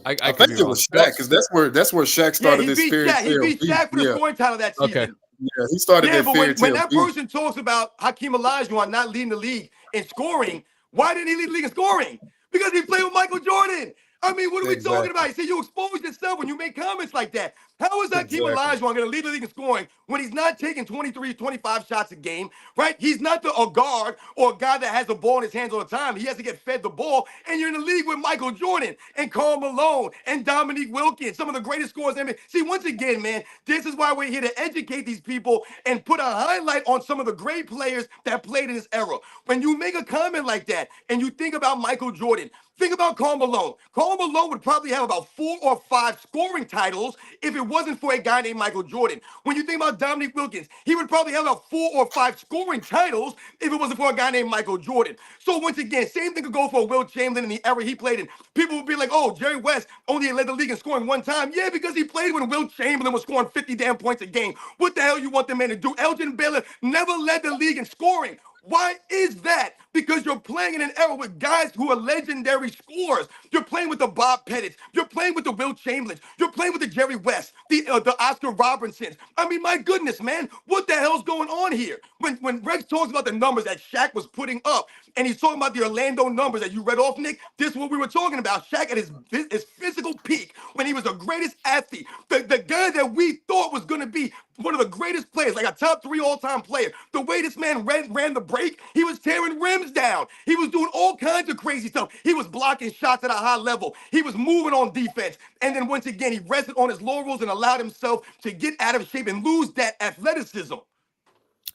I think it was Shaq, because that's where Shaq started this fairy tale. He beat Shaq for the scoring title that season. Okay. Yeah, he started that fairy tale. When that person talks about Hakeem Olajuwon not leading the league in scoring, why didn't he lead the league in scoring? Because he played with Michael Jordan. I mean, what are we talking about? See, you expose yourself when you make comments like that. How is Hakeem Olajuwon going to lead the league in scoring when he's not taking 23, 25 shots a game, right? He's not a guard or a guy that has the ball in his hands all the time. He has to get fed the ball, and you're in the league with Michael Jordan and Karl Malone and Dominique Wilkins, some of the greatest scorers in the NBA. See, once again, man, this is why we're here to educate these people and put a highlight on some of the great players that played in this era. When you make a comment like that and you think about Michael Jordan, think about Karl Malone. Karl Malone would probably have about 4 or 5 scoring titles if it wasn't for a guy named Michael Jordan. When you think about Dominique Wilkins, he would probably have about 4 or 5 scoring titles if it wasn't for a guy named Michael Jordan. So once again, same thing could go for Will Chamberlain in the era he played in. People would be like, oh, Jerry West only led the league in scoring 1 time. Yeah, because he played when Will Chamberlain was scoring 50 damn points a game. What the hell you want the man to do? Elgin Baylor never led the league in scoring. Why is that? Because you're playing in an era with guys who are legendary scorers. You're playing with the Bob Pettits. You're playing with the Will Chamberlains. You're playing with the Jerry West, the Oscar Robertsons. I mean, my goodness, man, what the hell's going on here? When Rex talks about the numbers that Shaq was putting up, and he's talking about the Orlando numbers that you read off, Nick, this is what we were talking about. Shaq at his physical peak, when he was the greatest athlete, the guy that we thought was going to be one of the greatest players, like a top 3 all-time player. The way this man ran the break, he was tearing rims down. He was doing all kinds of crazy stuff. He was blocking shots at a high level. He was moving on defense. And then once again, he rested on his laurels and allowed himself to get out of shape and lose that athleticism.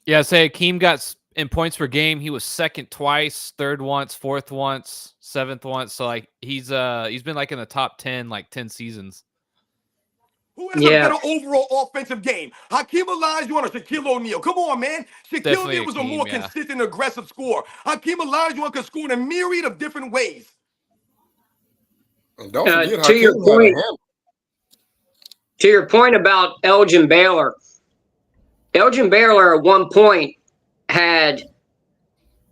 Yeah, say Hakeem got in points per game. He was 2nd twice, 3rd once, 4th once, 7th once. So like he's been like in the top 10 like 10 seasons. Who has a better overall offensive game? Hakeem Olajuwon or Shaquille O'Neal? Come on, man. Shaquille O'Neal was a more consistent, aggressive scorer. Hakeem Olajuwon could score in a myriad of different ways. And don't forget Hakeem had a handle. To your point about Elgin Baylor at one point had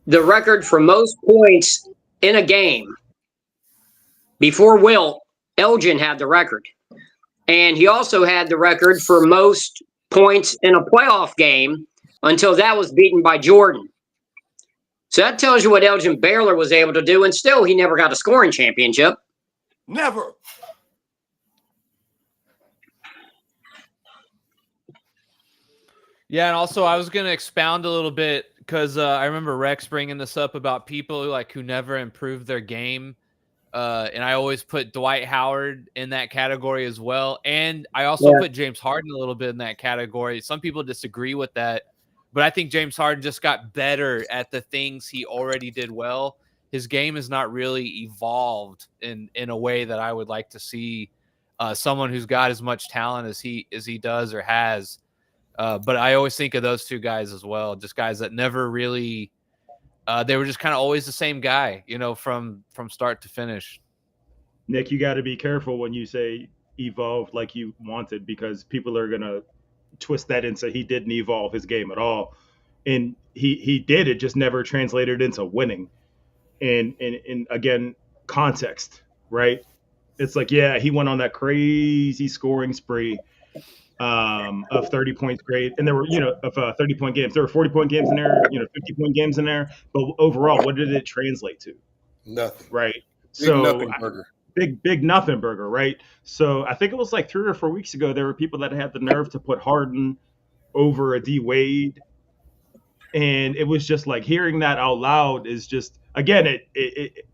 the record for most points in a game. Before Wilt, Elgin had the record. And he also had the record for most points in a playoff game until that was beaten by Jordan. So that tells you what Elgin Baylor was able to do, and still he never got a scoring championship. Never. Yeah, and also I was going to expound a little bit because I remember Rex bringing this up about people who never improved their game. And I always put Dwight Howard in that category as well. And I also put James Harden a little bit in that category. Some people disagree with that, but I think James Harden just got better at the things he already did well. His game has not really evolved in a way that I would like to see someone who's got as much talent as he does or has. But I always think of those two guys as well, just guys that never really. They were just kind of always the same guy, from start to finish. Nick, you got to be careful when you say evolved like you wanted, because people are gonna twist that into he didn't evolve his game at all, and he did. It just never translated into winning. And again, context, right? It's like, yeah, he went on that crazy scoring spree of 30 points great. And there were, of 30-point games. There were 40-point games in there, 50-point games in there. But overall, what did it translate to? Nothing. Right. Big So nothing burger. big nothing burger, right? So I think it was like 3 or 4 weeks ago, there were people that had the nerve to put Harden over a D Wade. And it was just like hearing that out loud is just, again, it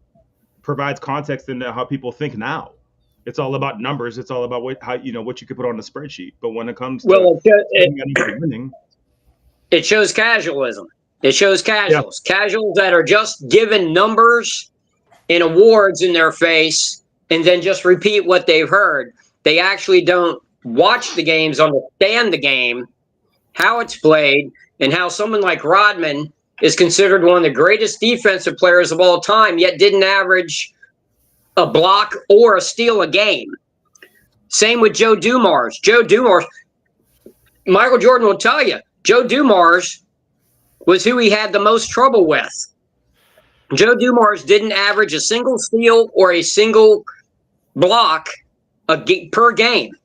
provides context into how people think now. It's all about numbers. It's all about what you could put on the spreadsheet. But when it comes to Well, winning, it shows casualism. It shows yeah, casuals that are just given numbers and awards in their face and then just repeat what they've heard. They actually don't watch the games, understand the game, how it's played, and how someone like Rodman is considered one of the greatest defensive players of all time, yet didn't average a block or a steal a game. Same with Joe Dumars. Michael Jordan will tell you, Joe Dumars was who he had the most trouble with. Joe Dumars didn't average a single steal or a single block per game.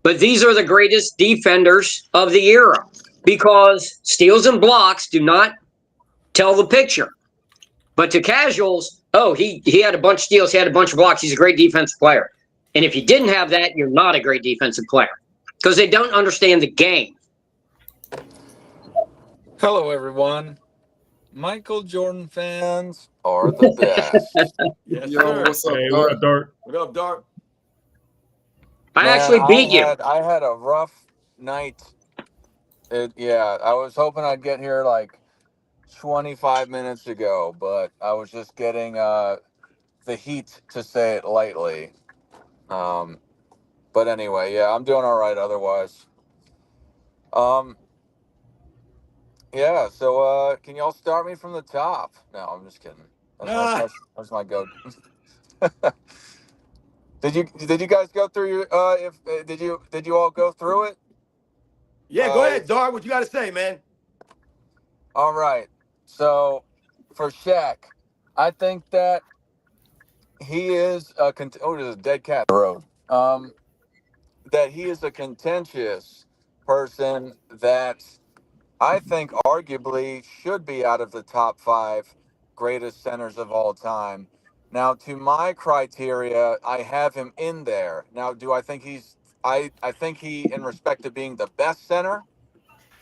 But these are the greatest defenders of the era, because steals and blocks do not tell the picture. But to casuals, he had a bunch of steals, he had a bunch of blocks, he's a great defensive player. And if you didn't have that, you're not a great defensive player, because they don't understand the game. Hello, everyone. Michael Jordan fans are the best. Yes, Yo, sir. what's up, hey, Dart? what up, Dart? What up, Dart? I Man, actually beat you. I had a rough night. I was hoping I'd get here like 25 minutes ago, but I was just getting the heat, to say it lightly. But anyway, yeah, I'm doing all right otherwise. Um, yeah, so can y'all start me from the top? No, I'm just kidding. That's my go. Did you guys go through your did you all go through it? Yeah, go ahead, Dart. What you got to say, man? All right. So for Shaq, I think that he is there's a dead cat on the road. That he is a contentious person that I think arguably should be out of the top 5 greatest centers of all time. Now, to my criteria, I have him in there. Now, do I think I think he, in respect to being the best center,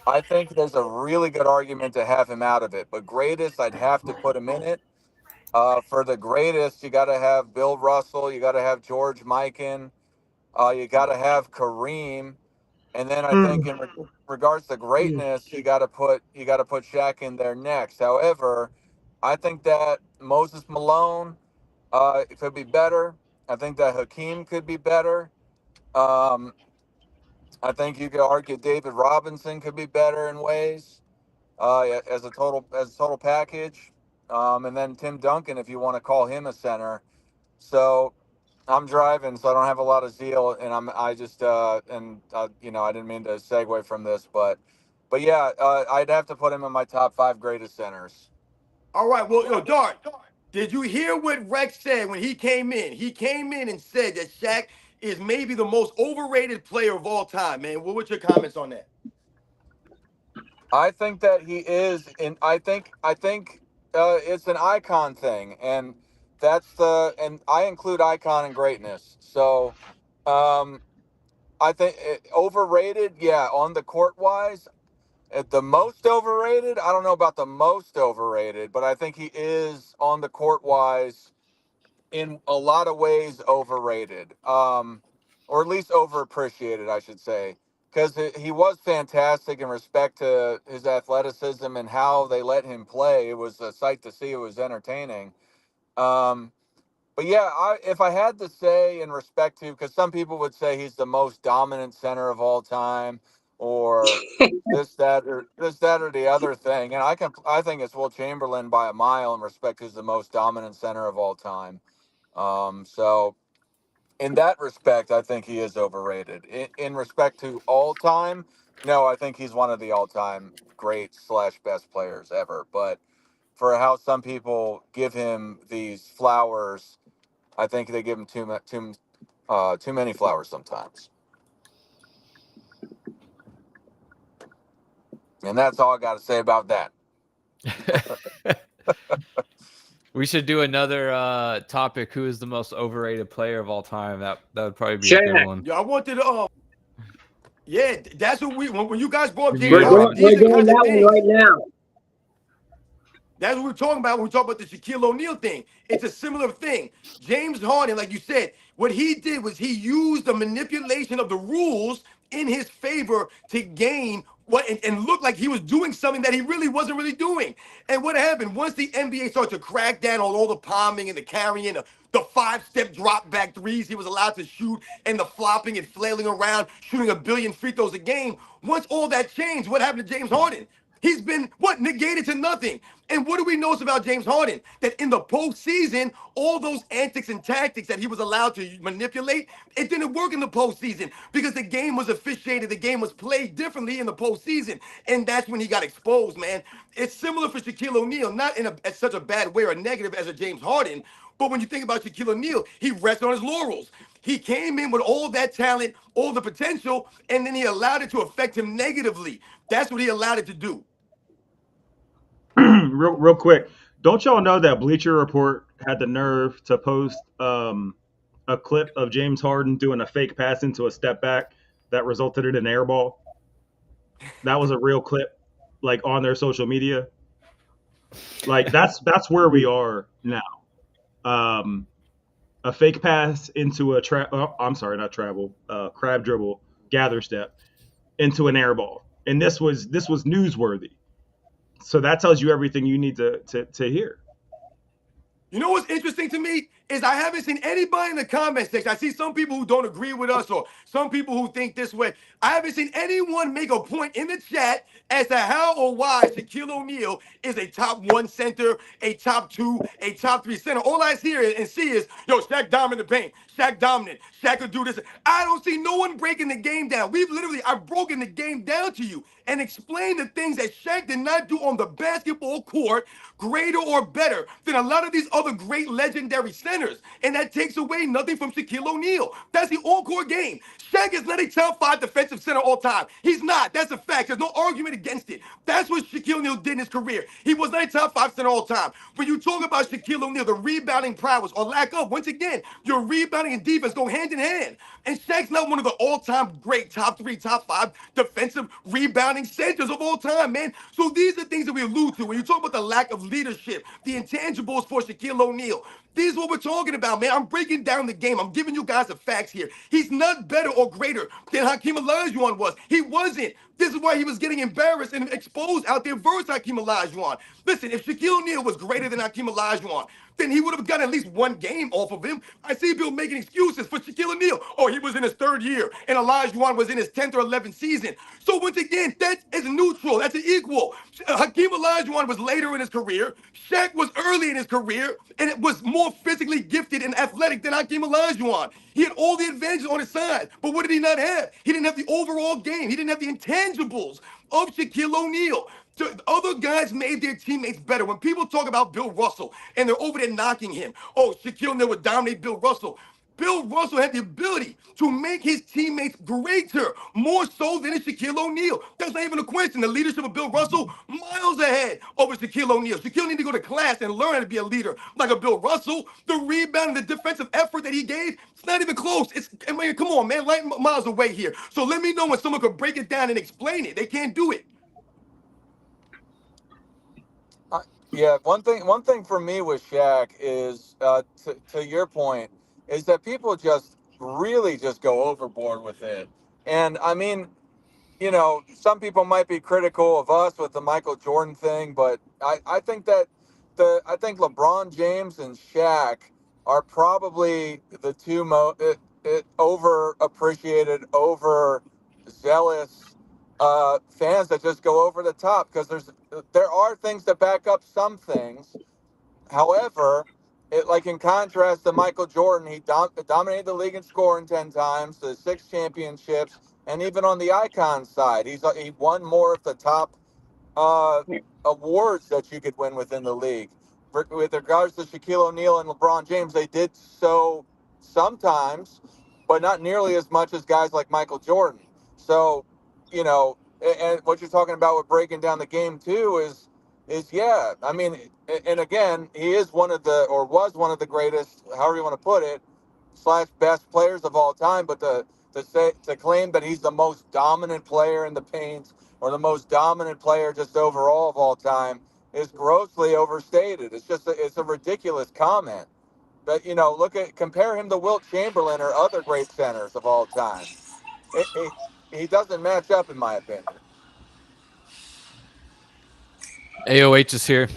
I think there's a really good argument to have him out of it. But greatest, I'd have to put him in it. For the greatest, you got to have Bill Russell. You got to have George Mikan. You got to have Kareem. And then I think in regards to greatness, you got to put Shaq in there next. However, I think that Moses Malone could be better. I think that Hakeem could be better. Um, I think you could argue David Robinson could be better in ways as a total package. And then Tim Duncan, if you want to call him a center. So I'm driving, so I don't have a lot of zeal, and I didn't mean to segue from this, but yeah, I'd have to put him in my top 5 greatest centers. All right, well, yo, Dart, did you hear what Rex said when he came in? He came in and said that Shaq is maybe the most overrated player of all time, man. What were your comments on that? I think that he is, and I think it's an icon thing, and and I include icon and greatness. So, I think overrated, yeah, on the court wise. At the most overrated, I don't know about the most overrated, but I think he is on the court wise in a lot of ways overrated, or at least overappreciated, I should say, because he was fantastic in respect to his athleticism and how they let him play. It was a sight to see. It was entertaining. Um, but yeah, if I had to say in respect to, because some people would say he's the most dominant center of all time, or this, that, or the other thing. And I think it's Will Chamberlain by a mile in respect he's the most dominant center of all time. So in that respect, I think he is overrated. In respect to all time, no, I think he's one of the all time great / best players ever. But for how some people give him these flowers, I think they give him too many flowers sometimes. And that's all I got to say about that. We should do another topic. Who is the most overrated player of all time? That would probably be a good Shaq. one. Yeah, I wanted to. Yeah, that's what when you guys brought up Give James me Harden, these We're are the doing kinds of that one things. right now. That's what we're talking about when we talk about the Shaquille O'Neal thing. It's a similar thing. James Harden, like you said, what he did was he used the manipulation of the rules in his favor to gain what and look like he was doing something that he really wasn't really doing. And what happened once the NBA started to crack down on all the palming and the carrying, the 5-step drop back threes he was allowed to shoot, and the flopping and flailing around, shooting a billion free throws a game. Once all that changed, what happened to James Harden? He's been negated to nothing. And what do we know about James Harden? That in the postseason, all those antics and tactics that he was allowed to manipulate, it didn't work in the postseason because the game was officiated, the game was played differently in the postseason, and that's when he got exposed, man. It's similar for Shaquille O'Neal, not in such a bad way or negative as a James Harden, but when you think about Shaquille O'Neal, he rests on his laurels. He came in with all that talent, all the potential, and then he allowed it to affect him negatively. That's what he allowed it to do. real quick, don't y'all know that Bleacher Report had the nerve to post a clip of James Harden doing a fake pass into a step back that resulted in an air ball? That was a real clip, like on their social media. Like that's where we are now. Um, a fake pass into I'm sorry, not travel, crab dribble, gather step into an air ball, and this was newsworthy. So that tells you everything you need to hear. You know what's interesting to me is I haven't seen anybody in the comment section. I see some people who don't agree with us or some people who think this way. I haven't seen anyone make a point in the chat as to how or why Shaquille O'Neal is a top 1 center, a top 2, a top 3 center. All I hear and see is, yo, Shaq dominant the paint. Shaq dominant. Shaq could do this. I don't see no one breaking the game down. I've broken the game down to you and explained the things that Shaq did not do on the basketball court greater or better than a lot of these other great legendary centers. And that takes away nothing from Shaquille O'Neal. That's the on-court game. Shaq is not a top 5 defensive center all time. He's not. That's a fact. There's no argument against it. That's what Shaquille O'Neal did in his career. He was not a top 5 center all time. When you talk about Shaquille O'Neal, the rebounding prowess or lack of, once again, your rebounding and defense go hand in hand. And Shaq's not one of the all-time great top 3, top 5 defensive rebounding centers of all time, man. So these are things that we allude to when you talk about the lack of leadership, the intangibles for Shaquille O'Neal. This is what we're talking about, man. I'm breaking down the game. I'm giving you guys the facts here. He's not better or greater than Hakeem Olajuwon was. He wasn't. This is why he was getting embarrassed and exposed out there versus Hakeem Olajuwon. Listen, if Shaquille O'Neal was greater than Hakeem Olajuwon, then he would have gotten at least one game off of him. I see people making excuses for Shaquille O'Neal. Oh, he was in his 3rd year, and Olajuwon was in his 10th or 11th season. So once again, that is neutral. That's an equal. Hakeem Olajuwon was later in his career. Shaq was early in his career, and it was more physically gifted and athletic than Hakeem Olajuwon. He had all the advantages on his side, but what did he not have? He didn't have the overall game. He didn't have the intangibles of Shaquille O'Neal. So other guys made their teammates better. When people talk about Bill Russell and they're over there knocking him, oh, Shaquille O'Neal would dominate Bill Russell. Bill Russell had the ability to make his teammates greater, more so than Shaquille O'Neal. That's not even a question. The leadership of Bill Russell, miles ahead over Shaquille O'Neal. Shaquille need to go to class and learn how to be a leader like a Bill Russell. The rebound and the defensive effort that he gave, it's not even close. I mean, come on, man, light miles away here. So let me know when someone could break it down and explain it. They can't do it. Yeah, one thing for me with Shaq is to your point is that people just really just go overboard with it. And I mean, some people might be critical of us with the Michael Jordan thing, but I think that I think LeBron James and Shaq are probably the two over appreciated, over zealous fans that just go over the top because there are things that back up some things. However, like in contrast to Michael Jordan, he dominated the league in scoring 10 times, the 6 championships, and even on the icon side, he won more of the top uh, awards that you could win within the league. With regards to Shaquille O'Neal and LeBron James, they did so sometimes, but not nearly as much as guys like Michael Jordan. So, and what you're talking about with breaking down the game too is yeah. I mean, and again, he is one of the, or was one of the greatest, however you want to put it, / best players of all time. But to claim that he's the most dominant player in the paint or the most dominant player just overall of all time is grossly overstated. It's a ridiculous comment. But compare him to Wilt Chamberlain or other great centers of all time. He doesn't match up in my opinion. AOH is here.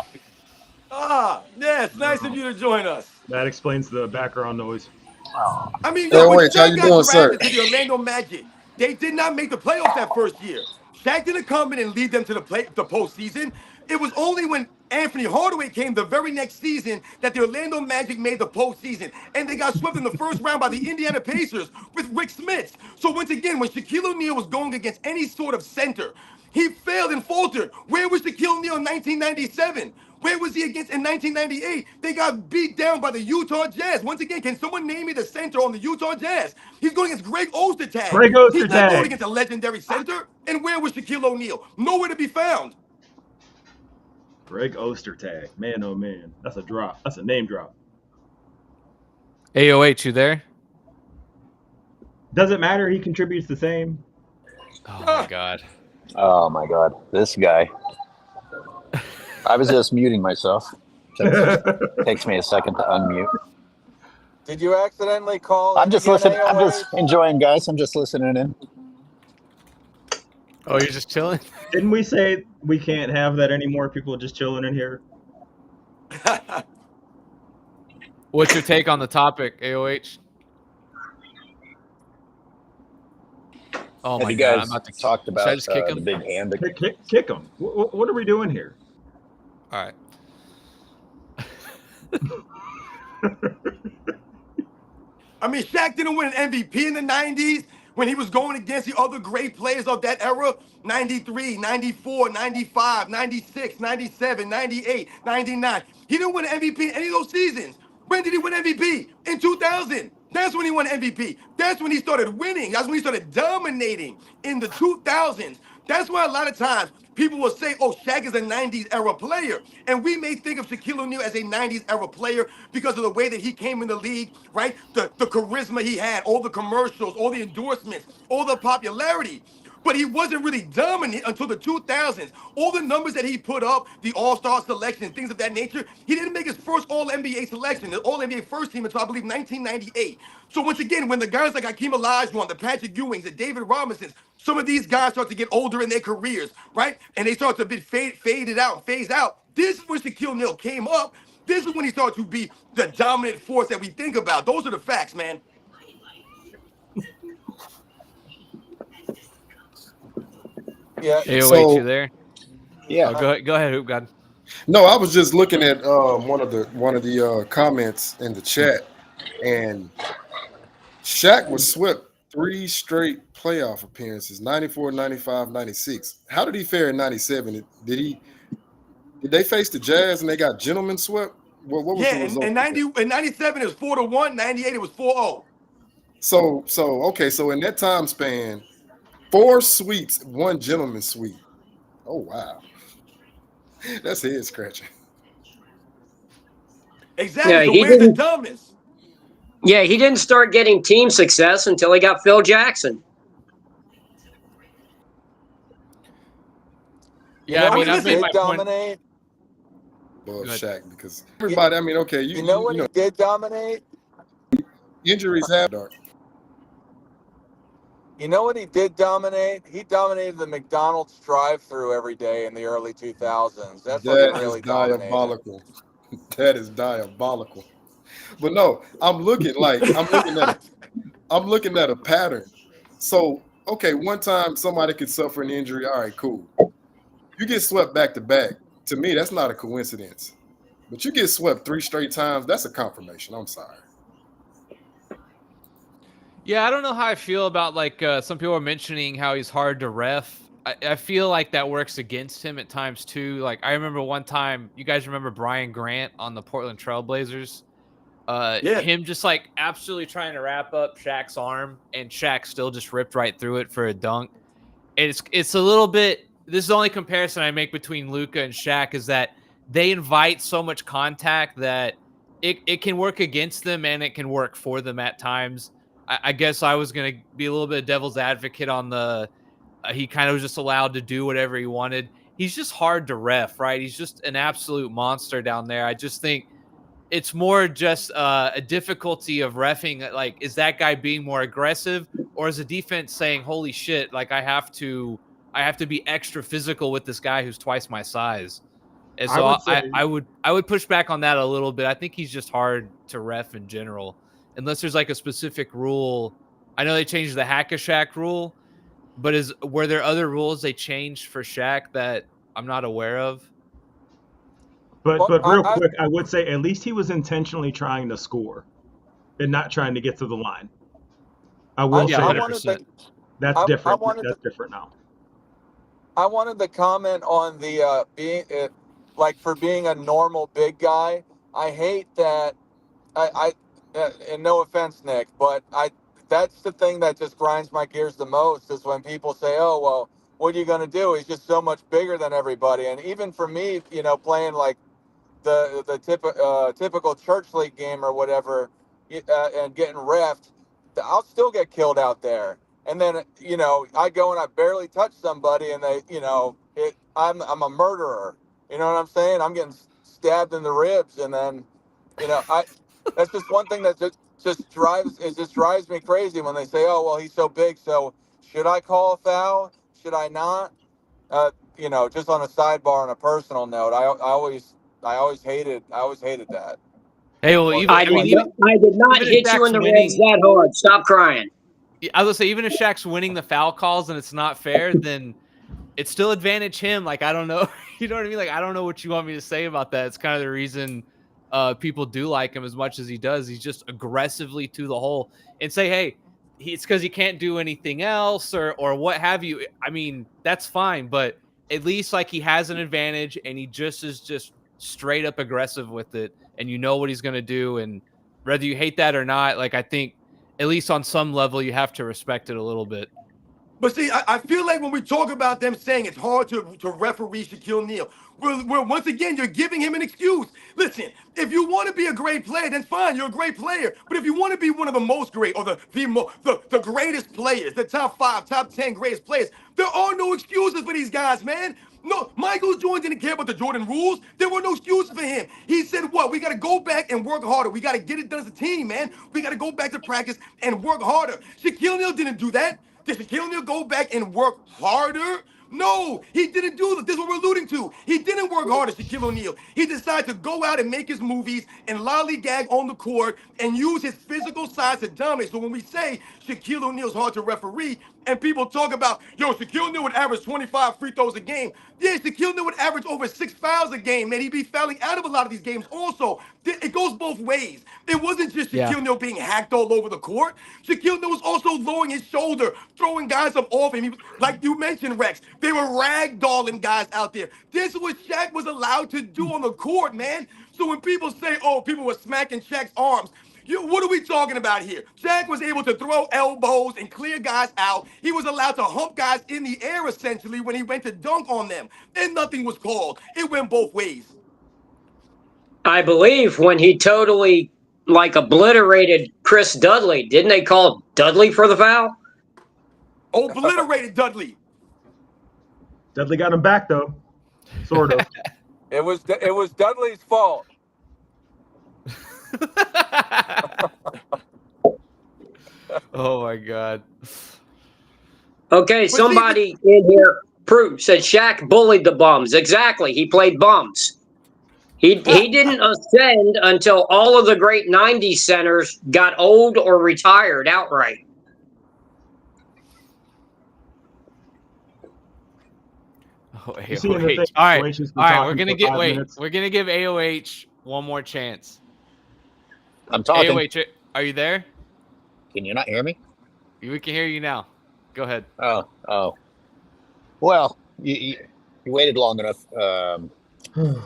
Yes, nice of you to join us. That explains the background noise. I mean, Hey, yo, when wait, how Shaq you got doing, sir? drafted to the Orlando Magic, they did not make the playoffs that first year. Shaq didn't come in and lead them to the postseason. It was only when Anthony Hardaway came the very next season that the Orlando Magic made the postseason, and they got swept in the first round by the Indiana Pacers with Rick Smits. So once again, when Shaquille O'Neal was going against any sort of center, he failed and faltered. Where was Shaquille O'Neal in 1997? Where was he against in 1998? They got beat down by the Utah Jazz. Once again, can someone name me the center on the Utah Jazz? He's going against Greg Ostertag. Greg He's not going Ostertag. against a legendary center. And where was Shaquille O'Neal? Nowhere to be found. Greg Ostertag. Man, oh man. That's a drop. That's a name drop. AOH, you there? Doesn't matter. He contributes the same. Oh my god. Oh my god, this guy. I was just muting myself. Takes me a second to unmute. Did you accidentally call? I'm just listening. I'm just enjoying, guys. I'm just listening in. Oh, you're just chilling? Didn't we say we can't have that anymore? People just chilling in here. What's your take on the topic, AOH? Oh Have my you god, guys I'm about to talked Should I about just kick the him? big hand? Kick him. What are we doing here? All right. I mean, Shaq didn't win an MVP in the 90s when he was going against the other great players of that era. 93, 94, 95, 96, 97, 98, 99. He didn't win an MVP in any of those seasons. When did he win MVP? In 2000. That's when he won MVP. That's when he started winning. That's when he started dominating in the 2000s. That's why a lot of times people will say, oh, Shaq is a 90s era player. And we may think of Shaquille O'Neal as a 90s era player because of the way that he came in the league, right? The charisma he had, all the commercials, all the endorsements, all the popularity. But he wasn't really dominant until the 2000s. All the numbers that he put up, the All-Star selection, things of that nature, he didn't make his first All-NBA selection, the All-NBA first team until, I believe, 1998. So once again, when the guys like Hakeem Olajuwon, the Patrick Ewings, the David Robinsons, some of these guys start to get older in their careers, right? And they start to be faded out, phased out. This is when Shaquille O'Neal came up. This is when he started to be the dominant force that we think about. Those are the facts, man. Yeah. AOH, you there? Yeah. Oh, go ahead, Hoop God. No, I was just looking at one of the comments in the chat, and Shaq was swept 3 straight playoff appearances: 94, 95, 96. How did he fare in 97? Did they face the Jazz and they got gentlemen swept? What was the result? In 97 it was 4-1, 98 it was 4-0. So in that time span, 4 sweeps, 1 gentleman sweep. Oh wow. That's head scratching. Exactly. Yeah, so he where's the didn't- dumbness? Yeah, he didn't start getting team success until he got Phil Jackson. Yeah, I mean, I've I've made did my point. dominate. Well, Good. Shaq, because everybody, I mean, okay, You know what he did dominate? injuries have dark. You know what he did dominate? He dominated the McDonald's drive-through every day in the early 2000s. That's what he That really is dominated. diabolical. That is diabolical. But no, I'm looking at a pattern. So okay, one time somebody could suffer an injury. All right, cool. You get swept back to back. To me, that's not a coincidence. But you get swept 3 straight times. That's a confirmation. I'm sorry. Yeah, I don't know how I feel about like some people are mentioning how he's hard to ref. I feel like that works against him at times too. Like I remember one time, you guys remember Brian Grant on the Portland Trailblazers? Yeah. Him just like absolutely trying to wrap up Shaq's arm, and Shaq still just ripped right through it for a dunk. And it's a little bit. This is the only comparison I make between Luka and Shaq is that they invite so much contact that it can work against them and it can work for them at times. I guess I was gonna be a little bit of devil's advocate on the. He kind of was just allowed to do whatever he wanted. He's just hard to ref, right? He's just an absolute monster down there. I just think it's more just a difficulty of reffing. Like, is that guy being more aggressive, or is the defense saying, "Holy shit! Like, I have to be extra physical with this guy who's twice my size." And I so would say I would push back on that a little bit. I think he's just hard to ref in general, unless there's like a specific rule. I know they changed the Hack-a-Shaq rule, but were there other rules they changed for Shaq that I'm not aware of? But Well, real quick, I would say at least he was intentionally trying to score and not trying to get to the line. I will Yeah, say I that. wanted to, That's I different. wanted That's to, different now. I wanted to comment on the being like for being a normal big guy. I hate that. And no offense, Nick, but that's the thing that just grinds my gears the most is when people say, "Oh, well, what are you going to do? He's just so much bigger than everybody." And even for me, playing like the typical church league game or whatever, and getting reffed, I'll still get killed out there. And then I go and I barely touch somebody, and I'm a murderer. You know what I'm saying? I'm getting stabbed in the ribs, and then I that's just one thing that just drives me crazy when they say, "Oh, well, he's so big, so should I call a foul? Should I not?" Just on a sidebar, on a personal note, I always hated that. Hey, well, even I I did mean, not, I did not even if hit you Shaq's in the ribs winning, that hard. Stop crying. I was gonna say even if Shaq's winning the foul calls and it's not fair, then it's still advantage him. Like I don't know, you know what I mean? Like I don't know what you want me to say about that. It's kind of the reason people do like him as much as he does. He's just aggressively to the hole and say, hey, it's because he can't do anything else or what have you. I mean, that's fine, but at least like he has an advantage and he just is just straight up aggressive with it, and you know what he's gonna do. And whether you hate that or not, like I think at least on some level you have to respect it a little bit. But see, I feel like when we talk about them saying it's hard to referee Shaquille O'Neal, we're once again, you're giving him an excuse. Listen, if you want to be a great player, then fine, you're a great player. But if you want to be one of the most great or the greatest players, the top 5, top 10 greatest players, there are no excuses for these guys, man. No, Michael Jordan didn't care about the Jordan rules. There were no excuses for him. He said, what? We got to go back and work harder. We got to get it done as a team, man. We got to go back to practice and work harder. Shaquille O'Neal didn't do that. Did Shaquille O'Neal go back and work harder? No, he didn't do this. This is what we're alluding to. He didn't work hard as Shaquille O'Neal. He decided to go out and make his movies and lollygag on the court and use his physical size to dominate. So when we say Shaquille O'Neal's hard to referee and people talk about, yo, Shaquille O'Neal would average 25 free throws a game. Yeah, Shaquille O'Neal would average over 6 fouls a game, man. He'd be fouling out of a lot of these games also. It goes both ways. It wasn't just Shaquille O'Neal being hacked all over the court. Shaquille O'Neal was also lowering his shoulder, throwing guys up off him. He was, like you mentioned, Rex, they were ragdolling guys out there. This is what Shaq was allowed to do on the court, man. So when people say, oh, people were smacking Shaq's arms, what are we talking about here? Shaq was able to throw elbows and clear guys out. He was allowed to hump guys in the air, essentially, when he went to dunk on them. And nothing was called. It went both ways. I believe when he totally like obliterated Chris Dudley, didn't they call Dudley for the foul? Obliterated Dudley. Dudley got him back though, sort of. It was Dudley's fault. Oh my God. Okay, somebody in here said Shaq bullied the bums. Exactly. He played bums. He didn't ascend until all of the great 90s centers got old or retired outright. Oh, You see in the thing, AOH. All right. AOH has been All right. We're talking gonna for get 5 wait. minutes. We're gonna give AOH one more chance. I'm talking. AOH, are you there? Can you not hear me? We can hear you now. Go ahead. Oh. Well, you waited long enough. Oh,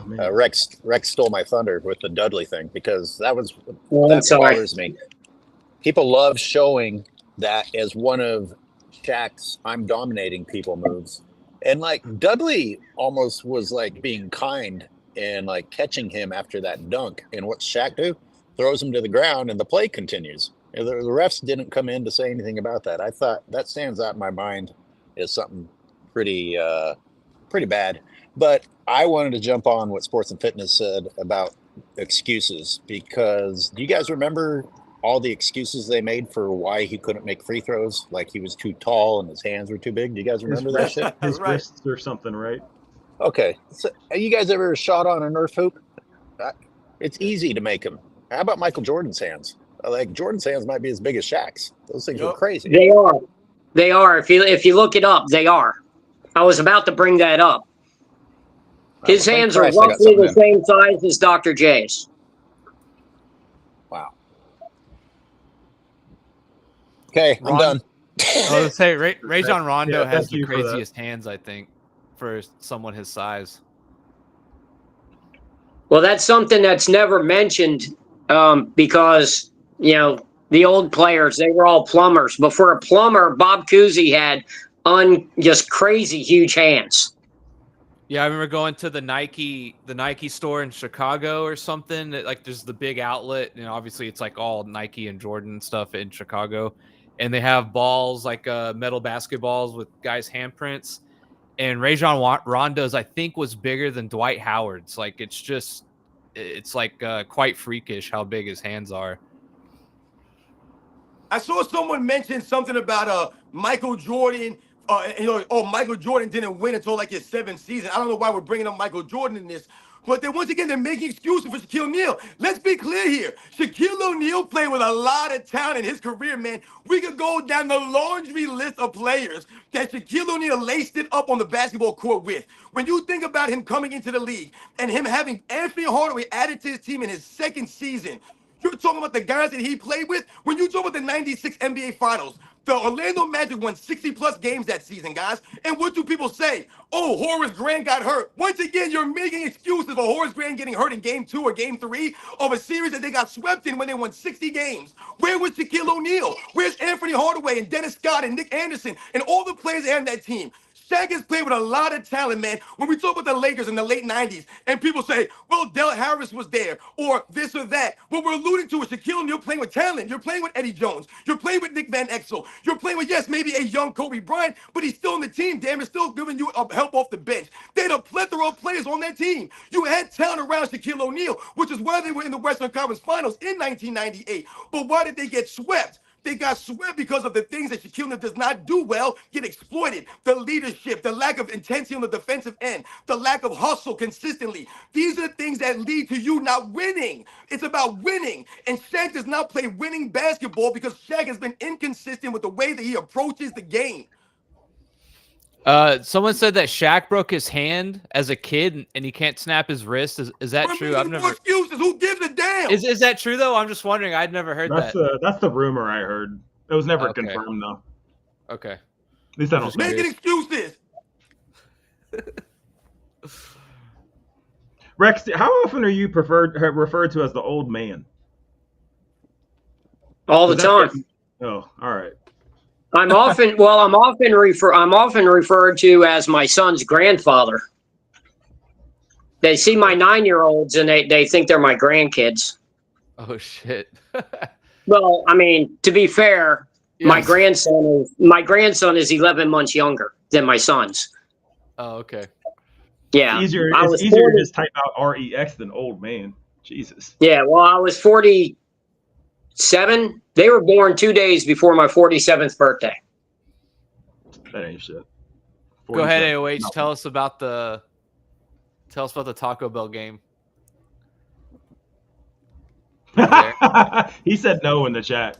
man. Rex stole my thunder with the Dudley thing because Oh, I'm that sorry. bothers me. People love showing that as one of Shaq's "I'm dominating people" moves, and like Dudley almost was like being kind and like catching him after that dunk. And what Shaq do? Throws him to the ground, and the play continues. And the refs didn't come in to say anything about that. I thought that stands out in my mind as something pretty bad. But I wanted to jump on what Sports and Fitness said about excuses because do you guys remember all the excuses they made for why he couldn't make free throws? Like he was too tall and his hands were too big. Do you guys remember that shit? His Right. wrists or something, right? Okay. So, have you guys ever shot on a Nerf hoop? It's easy to make them. How about Michael Jordan's hands? Like Jordan's hands might be as big as Shaq's. Those things were Yup. crazy. They are. They are. If you look it up, they are. I was about to bring that up. His Well, thank hands are Christ I got roughly something the same size as Dr. J's. Wow. Okay, I'm done. I was gonna say Rajon Rondo Yeah, has thank the you for that. craziest hands, I think, for someone his size. Well, that's something that's never mentioned because, the old players, they were all plumbers. But for a plumber, Bob Cousy had just crazy huge hands. Yeah, I remember going to the Nike store in Chicago or something. Like there's the big outlet, and obviously it's like all Nike and Jordan stuff in Chicago. And they have balls like metal basketballs with guys' handprints. And Rajon Rondo's, I think, was bigger than Dwight Howard's. Like it's like quite freakish how big his hands are. I saw someone mention something about Michael Jordan. Michael Jordan didn't win until like his 7th season. I don't know why we're bringing up Michael Jordan in this, but then once again they're making excuses for Shaquille O'Neal. Let's be clear here: Shaquille O'Neal played with a lot of talent in his career, man. We could go down the laundry list of players that Shaquille O'Neal laced it up on the basketball court with. When you think about him coming into the league and him having Anthony Hardaway added to his team in his 2nd season. You're talking about the guys that he played with. When you talk about the 96 NBA Finals, the Orlando Magic won 60-plus games that season, guys. And what do people say? Oh, Horace Grant got hurt. Once again, you're making excuses for Horace Grant getting hurt in Game 2 or Game 3 of a series that they got swept in when they won 60 games. Where was Shaquille O'Neal? Where's Anthony Hardaway and Dennis Scott and Nick Anderson and all the players that had that team? Shaq has played with a lot of talent, man. When we talk about the Lakers in the late 90s, and people say, well, Del Harris was there, or this or that. What we're alluding to is Shaquille O'Neal playing with talent. You're playing with Eddie Jones. You're playing with Nick Van Exel. You're playing with, yes, maybe a young Kobe Bryant, but he's still on the team, damn it, still giving you help off the bench. They had a plethora of players on that team. You had talent around Shaquille O'Neal, which is why they were in the Western Conference Finals in 1998. But why did they get swept? They got swept because of the things that Shaquille O'Neal does not do well, get exploited. The leadership, the lack of intensity on the defensive end, the lack of hustle consistently. These are the things that lead to you not winning. It's about winning. And Shaq does not play winning basketball because Shaq has been inconsistent with the way that he approaches the game. Someone said that Shaq broke his hand as a kid and he can't snap his wrist. Is that We're true? making I've more never. excuses. Who gives a damn? Is that true though? I'm just wondering. I'd never heard That's that. that's the rumor I heard. It was never Okay. confirmed though. Okay. At least I don't Just think. Making excuses. Rex, how often are you referred to as the old man? All the Is that time. Oh, all right. I'm often referred to as my son's grandfather. They see my 9-year-olds and they think they're my grandkids. Oh shit. Well, I mean, to be fair, my Yes. grandson is 11 months younger than my son's. Oh, okay. Yeah. It's easier I to was just type out REX than old man. Jesus. Yeah, well, I was 47. They were born 2 days before my 47th birthday. That ain't shit. Go ahead, 47. AOH. No. Tell us about the Taco Bell game. He said no in the chat.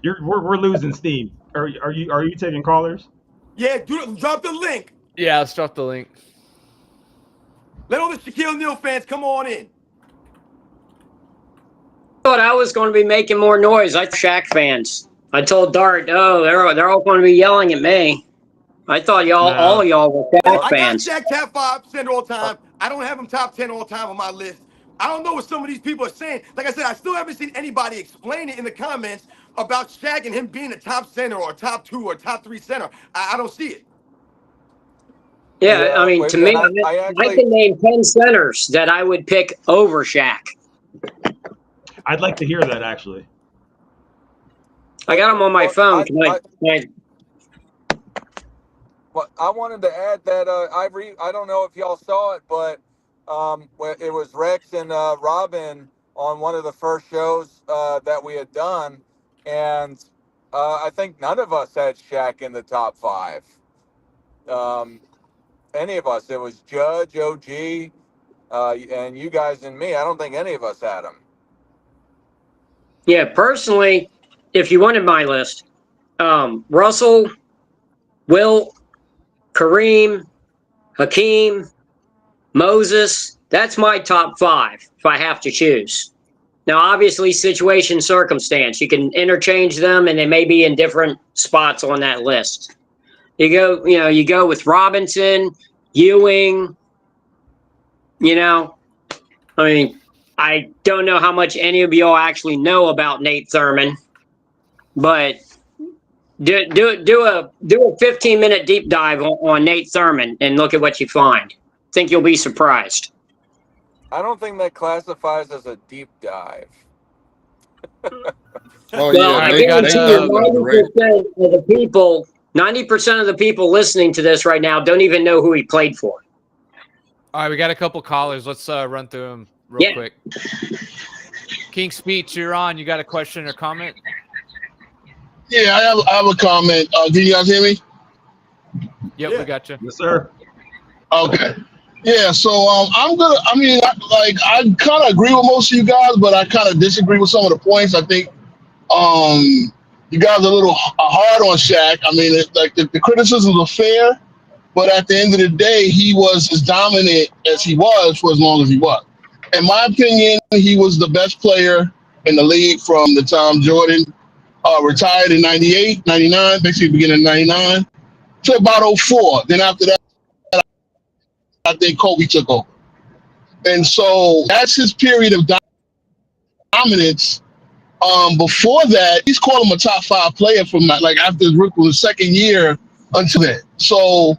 We're losing steam. Are you taking callers? Yeah, drop the link. Yeah, let's drop the link. Let all the Shaquille O'Neal fans come on in. Thought I was going to be making more noise. I Shaq fans. I told Dart, oh, they're all going to be yelling at me. I thought all of y'all were Well, Shaq I got fans. Shaq top 5% all time. I don't have him top 10 all time on my list. I don't know what some of these people are saying. Like I said, I still haven't seen anybody explain it in the comments about Shaq and him being a top center or top 2 or top 3 center. I don't see it. Yeah, I mean, to me, I I can name 10 centers that I would pick over Shaq. I'd like to hear that, actually. I got them on my phone. Well, I wanted to add that I don't know if y'all saw it, but it was Rex and Robin on one of the first shows that we had done, and I think none of us had Shaq in the top 5. Any of us. It was Judge, OG, and you guys and me. I don't think any of us had him. Yeah, personally, if you wanted my list, Russell, Wilt, Kareem, Hakeem, Moses, that's my top 5 if I have to choose. Now, obviously, situation, circumstance. You can interchange them, and they may be in different spots on that list. You go with Robinson, Ewing. I mean, I don't know how much any of y'all actually know about Nate Thurman, but do a 15-minute deep dive on Nate Thurman and look at what you find. Think you'll be surprised. I don't think that classifies as a deep dive. Oh Well, yeah, I guarantee you, 90% of the people listening to this right now don't even know who he played for. All right, we got a couple callers. Let's run through them real quick. King Speech, you're on. You got a question or comment? Yeah, I have a comment. Can you guys hear me? Yep, we got you. Yes, sir. Okay. Yeah, so I kind of agree with most of you guys, but I kind of disagree with some of the points. I think you guys are a little hard on Shaq. I mean, the criticisms are fair, but at the end of the day, he was as dominant as he was for as long as he was. In my opinion, he was the best player in the league from the time Jordan retired in 98, 99, basically beginning of 99, to about 04. Then after that, I think Kobe took over. And so that's his period of dominance. Before that, he's called him a top 5 player from after his rookie second year until then. So,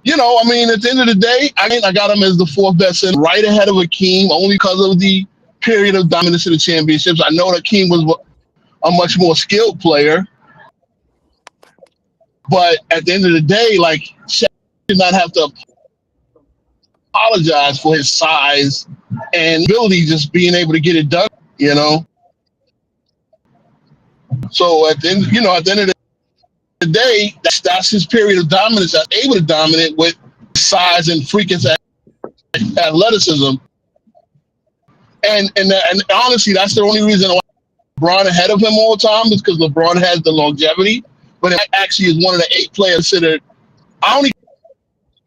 I mean, at the end of the day, I got him as the 4th best center, right ahead of Hakeem, only because of the period of dominance in the championships. I know Hakeem was a much more skilled player, but at the end of the day, Shaq did not have to apologize for his size and ability, just being able to get it done. So at the end of the day, that's his period of dominance. That's able to dominate with size and freakish athleticism. And honestly, that's the only reason why LeBron ahead of him all the time is because LeBron has the longevity. But it actually is one of the 8 players considered. I only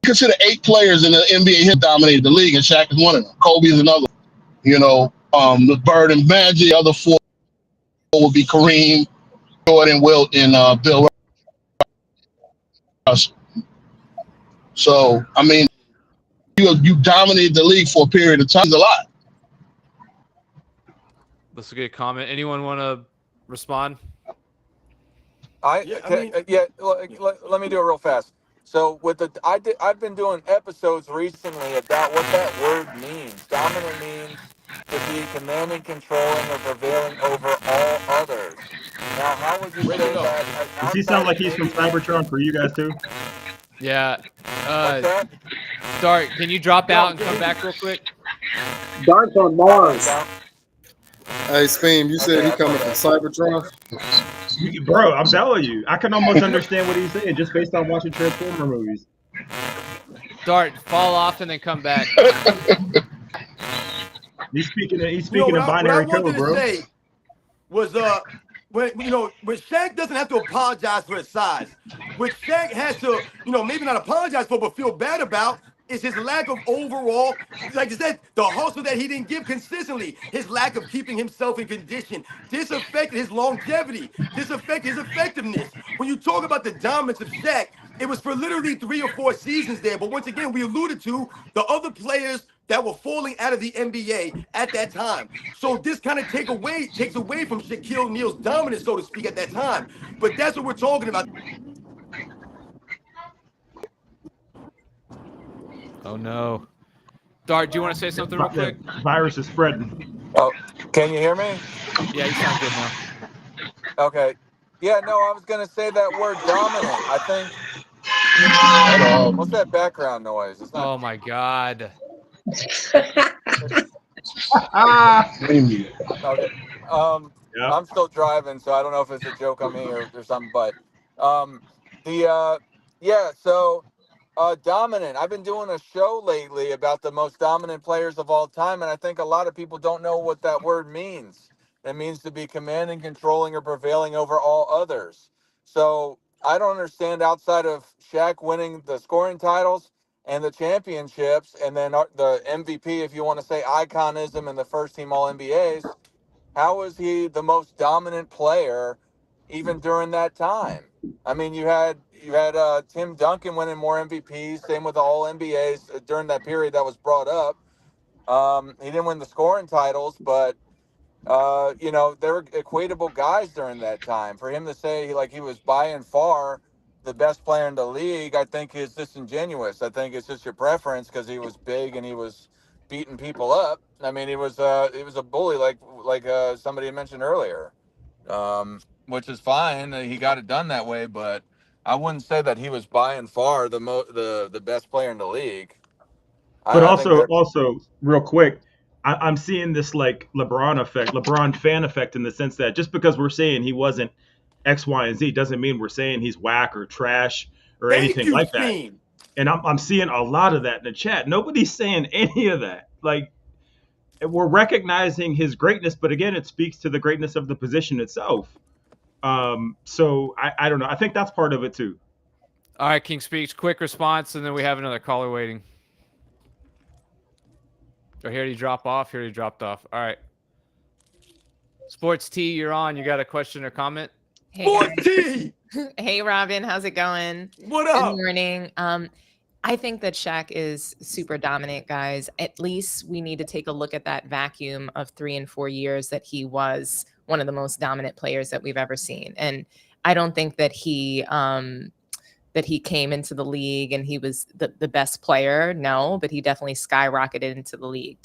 consider 8 players in the NBA who dominated the league, and Shaq is one of them. Kobe is another. The Bird and Magic. The other 4 would be Kareem, Jordan, Wilt, and Bill Russell. So, I mean, you dominated the league for a period of time. It's a lot. That's a good comment. Anyone want to respond? Let me do it real fast. So I've been doing episodes recently about what that word means. Dominant means to be commanding, controlling, or prevailing over all others. Now, how would you say that? Does he sound like he's from Cybertron for you guys too? Yeah. What's that? Dart, can you drop out and come back real quick? Dart's on Mars. Hey, Speem, you said he coming from Cybertron? Bro, I'm telling you, I can almost understand what he's saying just based on watching Transformer movies. Dart, fall off and then come back. He's speaking in binary code, bro. What I wanted to say was when Shaq doesn't have to apologize for his size, which Shaq has to, maybe not apologize for, but feel bad about, is his lack of overall, like I said, the hustle that he didn't give consistently, his lack of keeping himself in condition. This affected his longevity. This affected his effectiveness. When you talk about the dominance of Shaq, it was for literally 3 or 4 seasons there. But once again, we alluded to the other players that were falling out of the NBA at that time. So this kind of takes away from Shaquille O'Neal's dominance, so to speak, at that time. But that's what we're talking about. Oh no. Dart, do you want to say something real quick? Virus is spreading. Oh, can you hear me? Yeah, you sound good now. Okay. Yeah, no, I was going to say that word dominant. I think. What's that background noise? It's not. Oh my God. Okay. Yeah. I'm still driving, so I don't know if it's a joke on me or something. But yeah. So dominant. I've been doing a show lately about the most dominant players of all time, and I think a lot of people don't know what that word means. It means to be commanding, controlling, or prevailing over all others. So I don't understand, outside of Shaq winning the scoring titles and the championships, and then the MVP, if you want to say iconism, and the first team All NBAs, how is he the most dominant player even during that time? I mean, you had Tim Duncan winning more MVPs, same with the All NBAs during that period that was brought up. He didn't win the scoring titles, but they were equatable guys during that time. For him to say like he was by and far the best player in the league, I think is disingenuous. I think it's just your preference because he was big and he was beating people up. I mean, he was a bully, like somebody mentioned earlier, which is fine. He got it done that way, but I wouldn't say that he was by and far the best player in the league. But I think also, real quick, I'm seeing this like LeBron fan effect, in the sense that just because we're saying he wasn't X, Y, and Z doesn't mean we're saying he's whack or trash or Thank anything you, like that. Fiend. And I'm seeing a lot of that in the chat. Nobody's saying any of that. Like, we're recognizing his greatness, but again, it speaks to the greatness of the position itself. So I don't know. I think that's part of it too. All right, King Speaks. Quick response, and then we have another caller waiting. Or here he dropped off. Here he dropped off. All right. Sports T, you're on. You got a question or comment? Hey, Sports guys. T. Hey, Robin, how's it going? What Good up? morning. I think that Shaq is super dominant, guys. At least we need to take a look at that vacuum of 3 and 4 years that he was one of the most dominant players that we've ever seen. And I don't think that he came into the league and he was the best player. No, but he definitely skyrocketed into the league.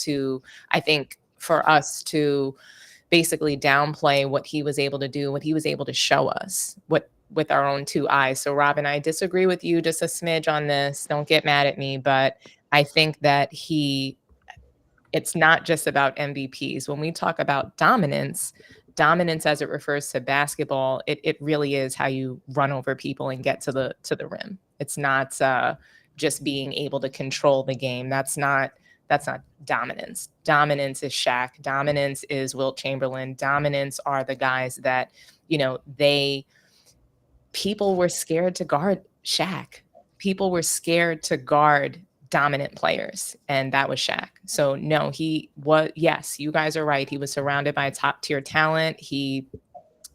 I think for us to basically downplay what he was able to do, what he was able to show us, with our own 2 eyes. So Robin, I disagree with you just a smidge on this. Don't get mad at me, but I think that it's not just about MVPs. When we talk about dominance as it refers to basketball, it really is how you run over people and get to the rim. It's not just being able to control the game. That's not dominance. Dominance is Shaq. Dominance is Wilt Chamberlain. Dominance are the guys that, people were scared to guard Shaq. People were scared to guard dominant players, and that was Shaq. So no, yes, you guys are right. He was surrounded by top tier talent. He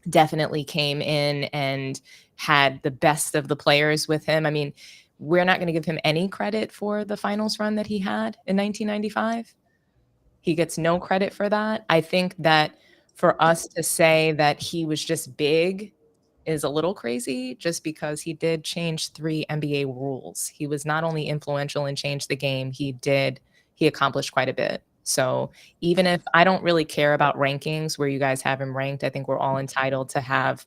definitely came in and had the best of the players with him. I mean, we're not going to give him any credit for the finals run that he had in 1995. He gets no credit for that. I think that for us to say that he was just big is a little crazy, just because he did change 3 NBA rules. He was not only influential and changed the game, he accomplished quite a bit. So even if I don't really care about rankings where you guys have him ranked, I think we're all entitled to have,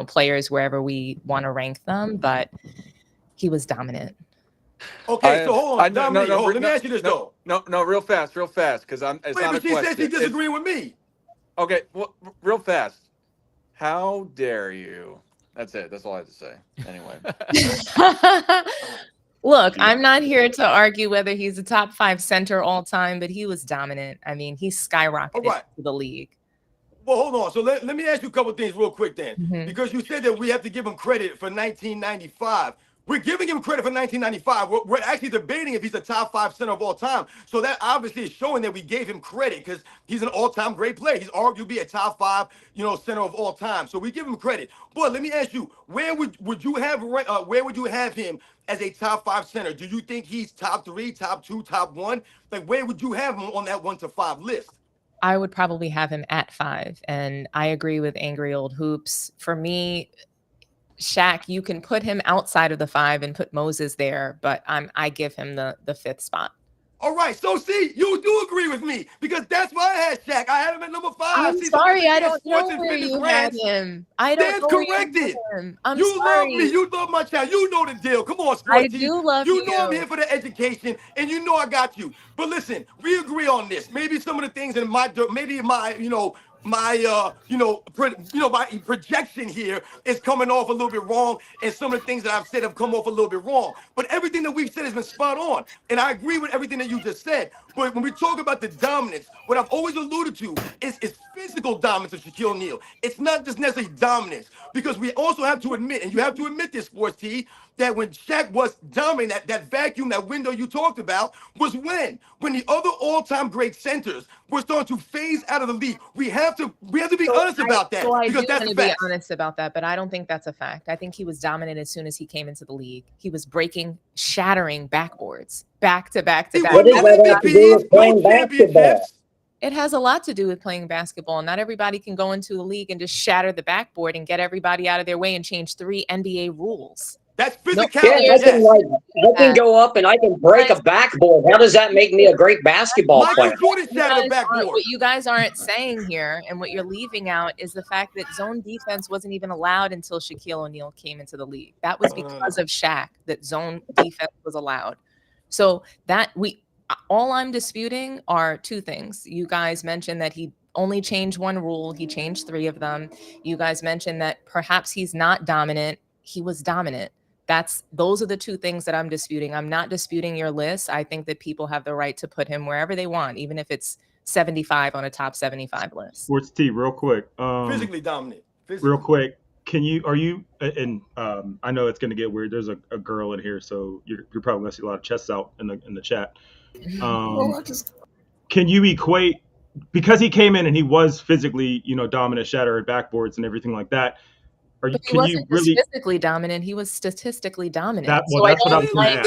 players wherever we want to rank them, but he was dominant. Okay, so hold on. Let me ask you this though. No, real fast, because it's Wait, not a but she question. said she disagreeing with me. Okay, well, real fast. How dare you? That's it. That's all I have to say. Anyway. Look, I'm not here to argue whether he's a top 5 center all time, but he was dominant. I mean, he skyrocketed to the league. Well, hold on. So let me ask you a couple things real quick then. Mhm. Because you said that we have to give him credit for 1995. We're giving him credit for 1995. We're actually debating if he's a top 5 center of all time. So that obviously is showing that we gave him credit because he's an all-time great player. He's arguably a top 5, center of all time. So we give him credit. But let me ask you, where would you have him as a top 5 center? Do you think he's top 3, top 2, top 1? Like, where would you have him on that 1 to 5 list? I would probably have him at 5. And I agree with Angry Old Hoops. For me, Shaq, you can put him outside of the 5 and put Moses there, but I give him the 5th spot. All right, so see, you do agree with me because that's why I had Shaq. I had him at number 5. I'm see, sorry, I don't sports know and where fitness you had rants, him. I don't Dan's know where you corrected. had him. I'm You sorry. love me. You love my child. You know the deal. Come on, I Sports T. do love You know I'm you. here for the education, and you know I got you. But listen, we agree on this. Maybe some of the things in my projection here is coming off a little bit wrong, and some of the things that I've said have come off a little bit wrong. But everything that we've said has been spot on, and I agree with everything that you just said. But when we talk about the dominance, what I've always alluded to is physical dominance of Shaquille O'Neal. It's not just necessarily dominance, because we also have to admit, and you have to admit this, Sports T, that when Shaq was dominant, that vacuum, that window you talked about, was when the other all-time great centers were starting to phase out of the league. We have to be honest about that, So I because do that's want the to be fact. honest about that, but I don't think that's a fact. I think he was dominant as soon as he came into the league. He was shattering backboards back to back to He back. What won does no that have to do MVPs, with no playing basketball? championships. It has a lot to do with playing basketball. Not everybody can go into the league and just shatter the backboard and get everybody out of their way and change 3 NBA rules. That's No, physicality, Yeah, yes. I can go up and I can break a backboard. How does that make me a great basketball Michael player? Jordan shattered a backboard. What you guys aren't saying here, and what you're leaving out, is the fact that zone defense wasn't even allowed until Shaquille O'Neal came into the league. That was because of Shaq that zone defense was allowed. So all I'm disputing are 2 things. You guys mentioned that he only changed 1 rule. He changed 3 of them. You guys mentioned that perhaps he's not dominant. He was dominant. Those are the 2 things that I'm disputing. I'm not disputing your list. I think that people have the right to put him wherever they want, even if it's 75 on a top 75 list. Sports T, real quick. Physically dominant. Real quick. And I know it's going to get weird. There's a girl in here, so you're probably going to see a lot of chests out in the chat. Can you equate, because he came in and he was physically, dominant, shattering backboards and everything like that? But he wasn't just physically dominant. He was statistically dominant. That's what I was going to ask.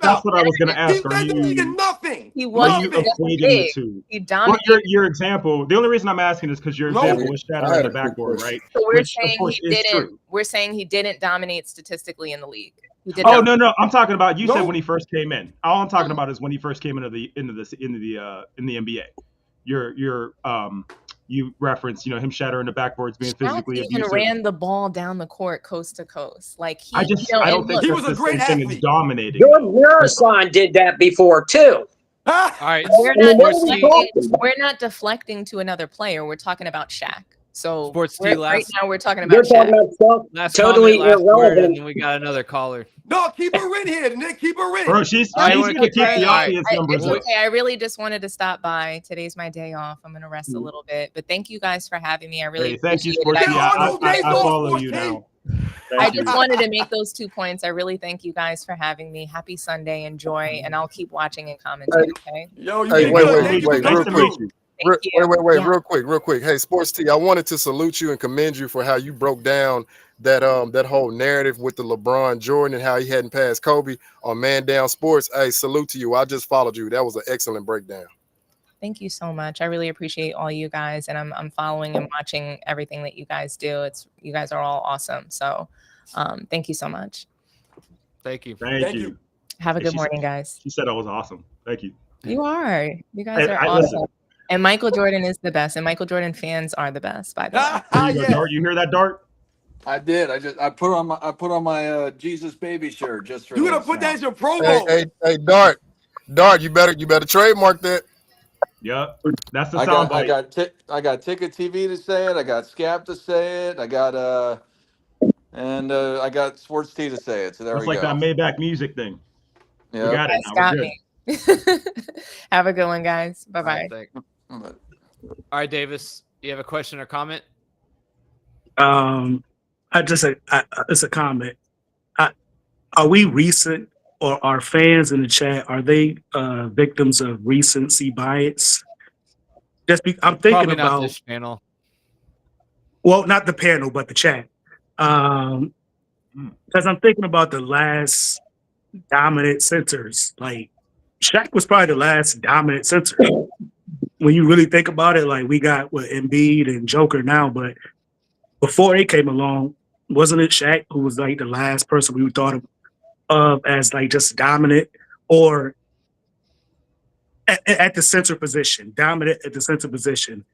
That's what I was going to ask. He led the league in nothing. He wasn't equating the 2. He dominated. Your example. The only reason I'm asking is because your example was shattering the backboard, right? So we're saying he didn't dominate statistically in the league. No. I'm talking about said when he first came in. All I'm talking about is when he first came into the NBA. You referenced, him shattering the backboards, being physically abusive. Even ran the ball down the court coast to coast. Like I don't think he was a great athlete. As dominating. George Marathon did that before too. All right, we're not deflecting to another player. We're talking about Shaq. So Sports T, right now we're talking about Shaq. Last totally comment, irrelevant. and then we got another caller. No, keep her in here, Nick. Keep her in. Bro, she's going to keep the audience numbers up. Okay, I really just wanted to stop by. Today's my day off. I'm going to rest a little bit. But thank you guys for having me. I really thank you, appreciate Sports it. I follow you now. I just wanted to make those 2 points. I really thank you guys for having me. Happy Sunday. Enjoy. And I'll keep watching and commenting, okay? Yo, wait, nice to meet you. Real quick. Hey, Sports T, I wanted to salute you and commend you for how you broke down that whole narrative with the LeBron Jordan and how he hadn't passed Kobe on Man Down Sports. Hey, salute to you. I just followed you. That was an excellent breakdown. Thank you so much. I really appreciate all you guys, and I'm following and watching everything that you guys do. You guys are all awesome. So thank you so much. Thank you. Thank you. Have a good morning, guys. She said I was awesome. Thank you. You are. You guys are awesome. Listen. And Michael Jordan is the best, and Michael Jordan fans are the best, by the way. Dart, you hear that, Dart? I did. I put on my Jesus baby shirt just for. You gonna put that as your promo? Hey, Dart, you better trademark that. Yep, that's the sound. I got Ticket TV to say it. I got Scap to say it. I got I got Sports T to say it. So there we go. It's like that Maybach music thing. Yeah, we got it. Now. We're good. Have a good one, guys. Bye bye. All right, Davis, you have a question or comment? It's a comment. Are we recent, or are fans in the chat, are they victims of recency bias? I'm thinking Probably not about, this channel. well, not the panel, but the chat. Because I'm thinking about the last dominant centers. Like, Shaq was probably the last dominant center. When you really think about it, like, we got Embiid and Joker now, but before they came along, wasn't it Shaq who was like the last person we thought of as like just dominant, or at the center position, dominant at the center position?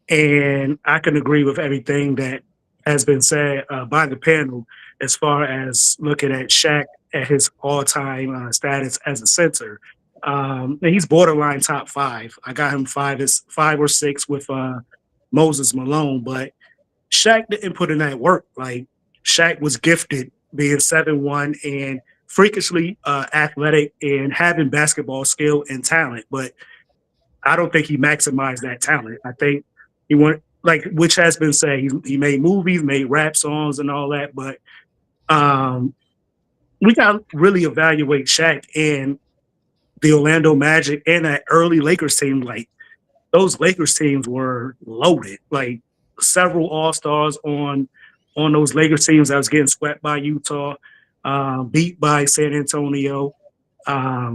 And I can agree with everything that has been said by the panel as far as looking at Shaq at his all-time status as a center. And he's borderline top 5. I got him 5 or 6 with Moses Malone, but Shaq didn't put in that work. Like, Shaq was gifted being 7'1" and freakishly athletic and having basketball skill and talent, but I don't think he maximized that talent. I think he went, like, which has been said, he made movies, made rap songs and all that, but we got to really evaluate Shaq and the Orlando Magic and that early Lakers team. Like, those Lakers teams were loaded. Like, several All-Stars on those Lakers teams that was getting swept by Utah, beat by San Antonio. I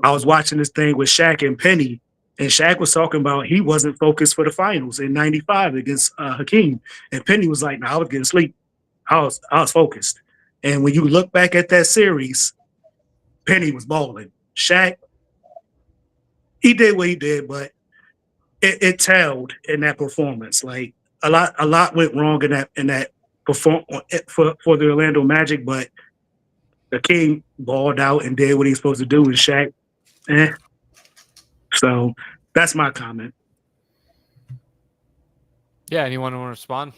was watching this thing with Shaq and Penny, and Shaq was talking about he wasn't focused for the finals in '95 against Hakeem, and Penny was like, "No, I was getting sleep. I was focused." And when you look back at that series, Penny was balling. Shaq, he did what he did, but it tailed in that performance. Like, a lot went wrong in that perform for the Orlando Magic, but the King balled out and did what he's supposed to do, and Shaq, So that's my comment. Yeah, anyone want to respond?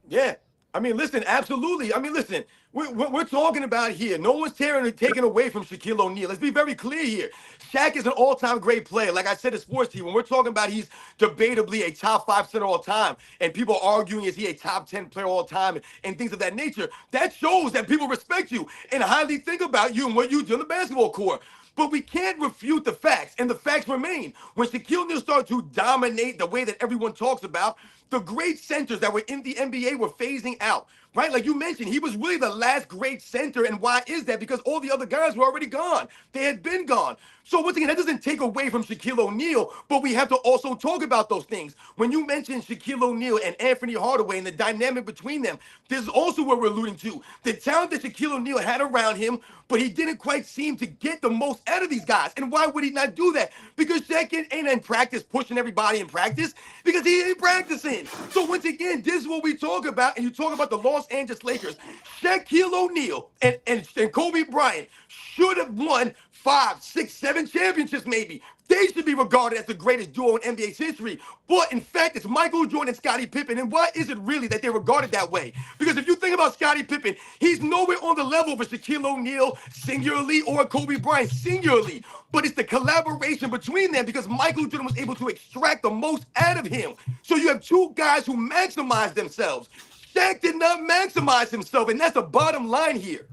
Yeah. I mean, listen, absolutely. I mean, listen, we're talking about here. No one's taking away from Shaquille O'Neal. Let's be very clear here. Shaq is an all-time great player. Like I said, a sports team. When we're talking about he's debatably a top 5 center all time, and people are arguing, is he a top 10 player all time, and things of that nature, that shows that people respect you and highly think about you and what you do on the basketball court. But we can't refute the facts, and the facts remain. When Shaquille O'Neal started to dominate the way that everyone talks about, the great centers that were in the NBA were phasing out, right? Like you mentioned, he was really the last great center. And why is that? Because all the other guys were already gone. They had been gone. So once again, that doesn't take away from Shaquille O'Neal, but we have to also talk about those things. When you mention Shaquille O'Neal and Anthony Hardaway and the dynamic between them, this is also what we're alluding to. The talent that Shaquille O'Neal had around him, but he didn't quite seem to get the most out of these guys. And why would he not do that? Because Shaq ain't in practice pushing everybody in practice, because he ain't practicing. So once again, this is what we talk about, and you talk about the Los Angeles Lakers. Shaquille O'Neal and Kobe Bryant should have won 5, 6, 7 championships maybe. They should be regarded as the greatest duo in NBA's history. But in fact, it's Michael Jordan and Scottie Pippen. And why is it really that they're regarded that way? Because if you think about Scottie Pippen, he's nowhere on the level of a Shaquille O'Neal singularly or a Kobe Bryant singularly. But it's the collaboration between them, because Michael Jordan was able to extract the most out of him. So you have two guys who maximize themselves. Shaq did not maximize himself, and that's the bottom line here.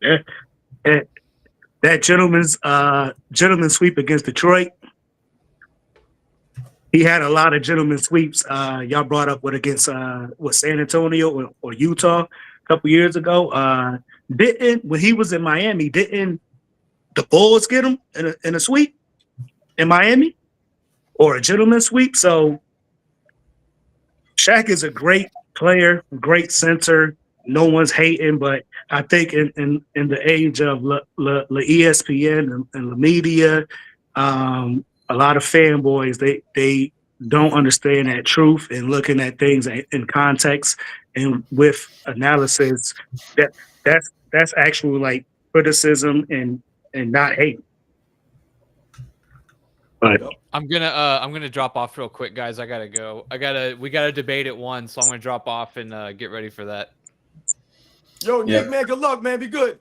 Yeah. That gentleman's sweep against Detroit, he had a lot of gentleman sweeps. Y'all brought up against San Antonio or Utah a couple years ago. When he was in Miami, didn't the Bulls get him in a sweep in Miami, or a gentleman sweep? So Shaq is a great player, great center. No one's hating, but I think in the age of ESPN and the media, a lot of fanboys, they don't understand that truth, and looking at things in context and with analysis, that's actual like criticism and not hate. But I'm gonna drop off real quick, guys. I gotta go. We gotta debate at 1, so I'm gonna drop off and get ready for that. Yo, Nick, man, good luck, man. Be good.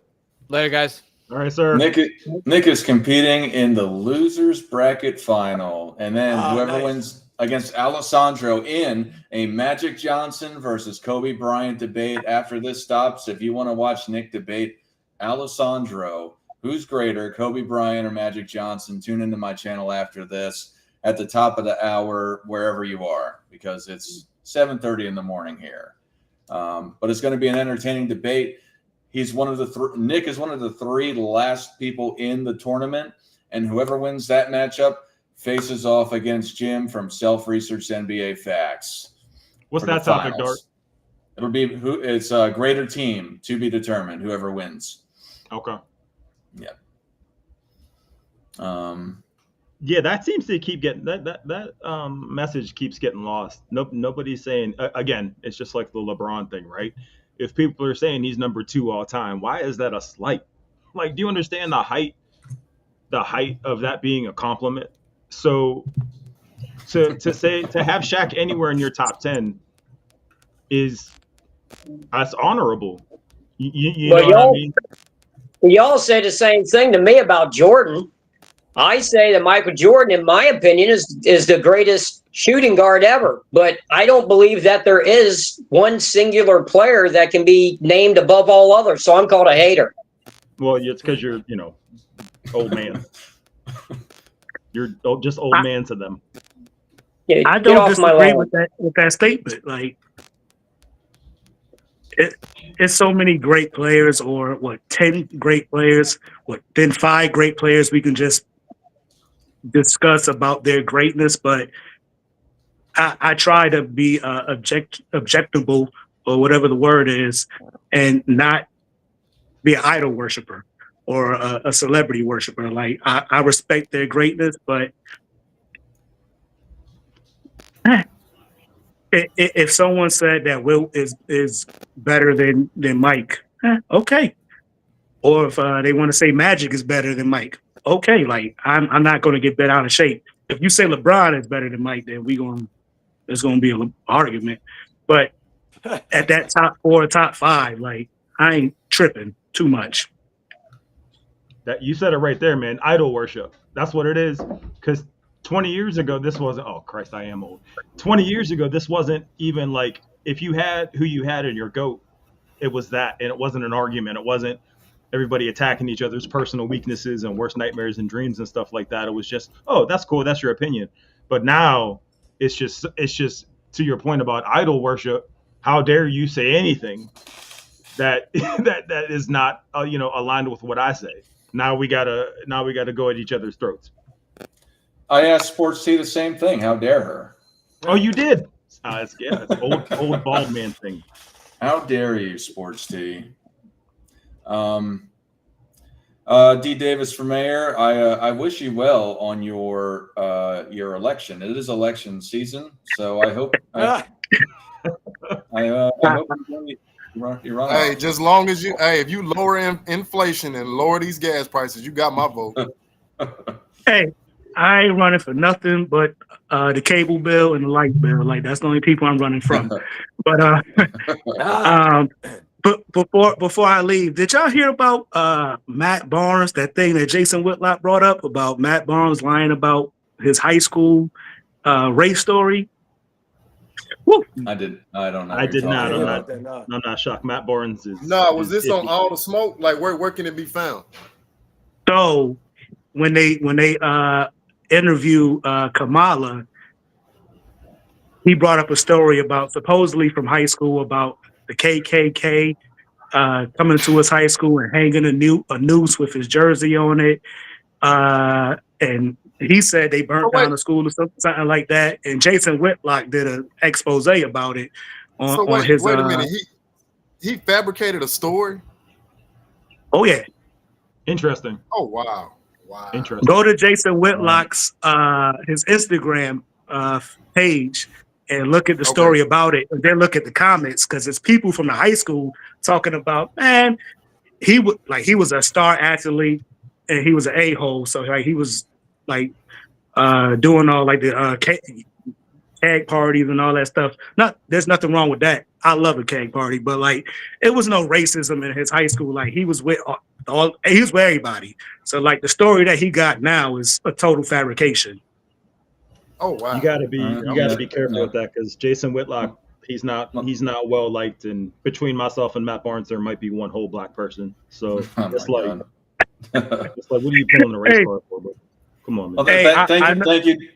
Later, guys. All right, sir. Nick is competing in the losers bracket final, and then whoever nice. wins against Alessandro in a Magic Johnson versus Kobe Bryant debate. After this stops, if you want to watch Nick debate Alessandro, who's greater, Kobe Bryant or Magic Johnson, tune into my channel after this at the top of the hour, wherever you are, because it's 7:30 in the morning here. But it's going to be an entertaining debate. He's one of the Nick is one of the 3 last people in the tournament, and whoever wins that matchup faces off against Jim from Self-Researched NBA Facts. What's that topic, Dart? It'll be it's a greater team to be determined, whoever wins. Okay. Yeah. Yeah, that seems to keep getting that message keeps getting lost. Nobody's saying again. It's just like the LeBron thing, right? If people are saying he's number 2 all time, why is that a slight? Like, do you understand the height of that being a compliment? So to have Shaq anywhere in your top 10 that's honorable. You know what I mean? Y'all say the same thing to me about Jordan. I say that Michael Jordan, in my opinion, is the greatest shooting guard ever. But I don't believe that there is one singular player that can be named above all others. So I'm called a hater. Well, it's because you're, old man. You're just old man to them. Yeah, I don't disagree with that statement. Like, it's so many great players, or 10 great players, then 5 great players we can just discuss about their greatness. But I try to be objectable, or whatever the word is, and not be an idol worshiper or a celebrity worshiper. Like, I respect their greatness, but if someone said that Will is better than Mike, okay. Or if they want to say Magic is better than Mike, okay. Like, I'm not going to get bent out of shape. If you say LeBron is better than Mike, then there's going to be an argument. But at that top 4, top 5, like, I ain't tripping too much. That you said it right there, man. Idol worship. That's what it is. Because 20 years ago, this wasn't. Oh Christ, I am old. 20 years ago, this wasn't even like, if you had who you had in your GOAT, it was that, and it wasn't an argument. It wasn't everybody attacking each other's personal weaknesses and worst nightmares and dreams and stuff like that. It was just, oh, that's cool, that's your opinion. But now it's just to your point about idol worship. How dare you say anything that that is not aligned with what I say? Now we gotta go at each other's throats. I asked Sports T the same thing. How dare her? Oh, you did? It's old bald man thing. How dare you, Sports T? D. Davis for mayor. I wish you well on your election. It is election season, so I hope. I hope you're on. Hey, just long as if you lower inflation and lower these gas prices, you got my vote. Hey, I ain't running for nothing but the cable bill and the light bill. Like, that's the only people I'm running from. But but before I leave, did y'all hear about Matt Barnes? That thing that Jason Whitlock brought up about Matt Barnes lying about his high school race story. Woo. I don't know. I did not. I'm not shocked. Matt Barnes is. No, was this on All the Smoke? Like, where can it be found? So when they interview Kamala, he brought up a story about supposedly from high school about the KKK coming to his high school and hanging a noose with his jersey on it. And he said they burnt down the school or something like that. And Jason Whitlock did an expose about it on his. Wait a minute. He fabricated a story? Oh, yeah. Interesting. Oh, wow. Interesting. Go to Jason Whitlock's his Instagram page and look at the story about it, and then look at the comments, because it's people from the high school talking about, man, he was a star athlete and he was an a-hole, so like he was like doing all like the keg parties and all that stuff. There's nothing wrong with that. I love a keg party, but like it was no racism in his high school. Like he was with he was with everybody. So like the story that he got now is a total fabrication. Oh wow. You got to be Yeah. careful with that because Jason Whitlock, he's not well liked, and between myself and Matt Barnes, there might be one whole black person. So Oh it's my like God. it's like, what are you pulling the race Hey, car for? But come on, Well, man. hey,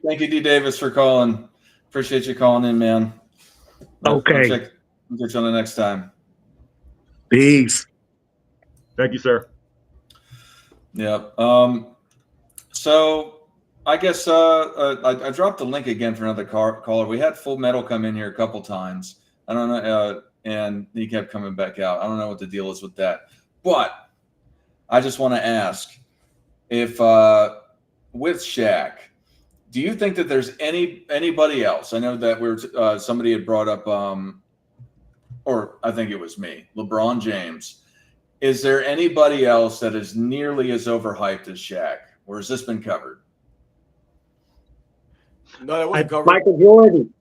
thank you, D. Davis, for calling. Appreciate you calling in, man. We'll okay. get you on the next time. Peace. Thank you, sir. Yeah. So I guess I dropped the link again for another caller. We had Full Metal come in here a couple times. I don't know, and he kept coming back out. I don't know what the deal is with that. But I just want to ask if with Shaq, do you think that there's anybody else? I know that somebody had brought up, or I think it was me, LeBron James. Is there anybody else that is nearly as overhyped as Shaq, or has this been covered? No, that wasn't covered. Michael Jordan.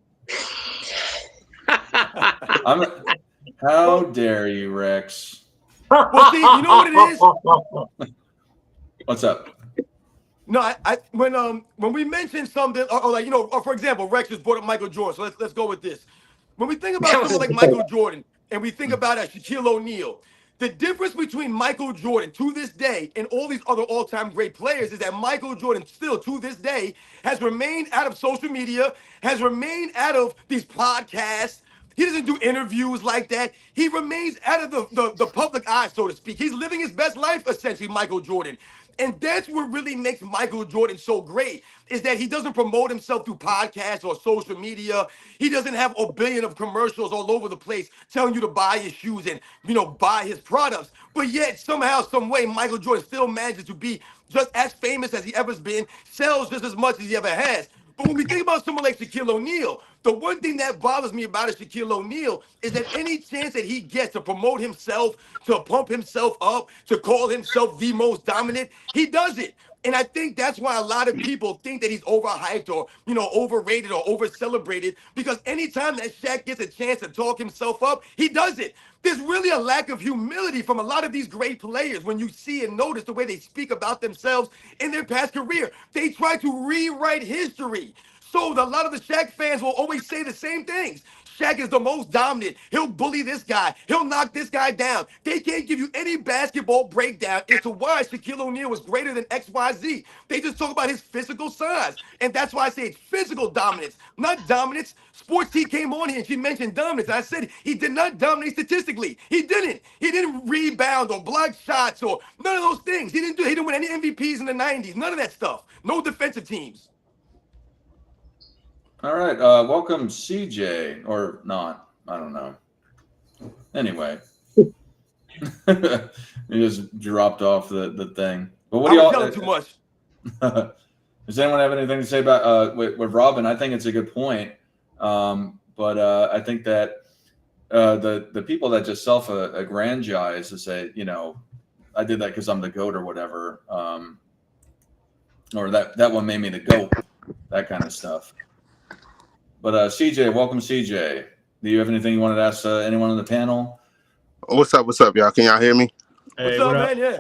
How dare you, Rex? Well, see, you know what it is? What's up? No, when we mention something, or like, or for example, Rex just brought up Michael Jordan. So let's go with this. When we think about someone like Michael Jordan, and we think about Shaquille O'Neal, the difference between Michael Jordan to this day and all these other all-time great players is that Michael Jordan still to this day has remained out of social media, has remained out of these podcasts. He doesn't do interviews like that. He remains out of the public eye, so to speak. He's living his best life, essentially, Michael Jordan. And that's what really makes Michael Jordan so great, is that he doesn't promote himself through podcasts or social media. He doesn't have a billion of commercials all over the place telling you to buy his shoes and, buy his products. But yet, somehow, some way, Michael Jordan still manages to be just as famous as he ever's been, sells just as much as he ever has. But when we think about someone like Shaquille O'Neal, the one thing that bothers me about Shaquille O'Neal is that any chance that he gets to promote himself, to pump himself up, to call himself the most dominant, he does it. And I think that's why a lot of people think that he's overhyped or, overrated or over celebrated, because anytime that Shaq gets a chance to talk himself up, he does it. There's really a lack of humility from a lot of these great players when you see and notice the way they speak about themselves in their past career. They try to rewrite history. So a lot of the Shaq fans will always say the same things. Shaq is the most dominant. He'll bully this guy. He'll knock this guy down. They can't give you any basketball breakdown as to why Shaquille O'Neal was greater than XYZ. They just talk about his physical size. And that's why I say it's physical dominance, not dominance. Sports T came on here and she mentioned dominance. I said he did not dominate statistically. He didn't. He didn't rebound or block shots or none of those things. He didn't win any MVPs in the 90s. None of that stuff. No defensive teams. All right. Welcome, CJ, or not. I don't know. Anyway. You just dropped off the thing. But what do y'all telling too much. Does anyone have anything to say about with Robin? I think it's a good point. But I think that the people that just self-aggrandize to say, I did that because I'm the GOAT or whatever, or that one made me the GOAT, that kind of stuff. But CJ, welcome, CJ. Do you have anything you wanted to ask anyone on the panel? What's up, y'all? Can y'all hear me? What's up, man? Yeah.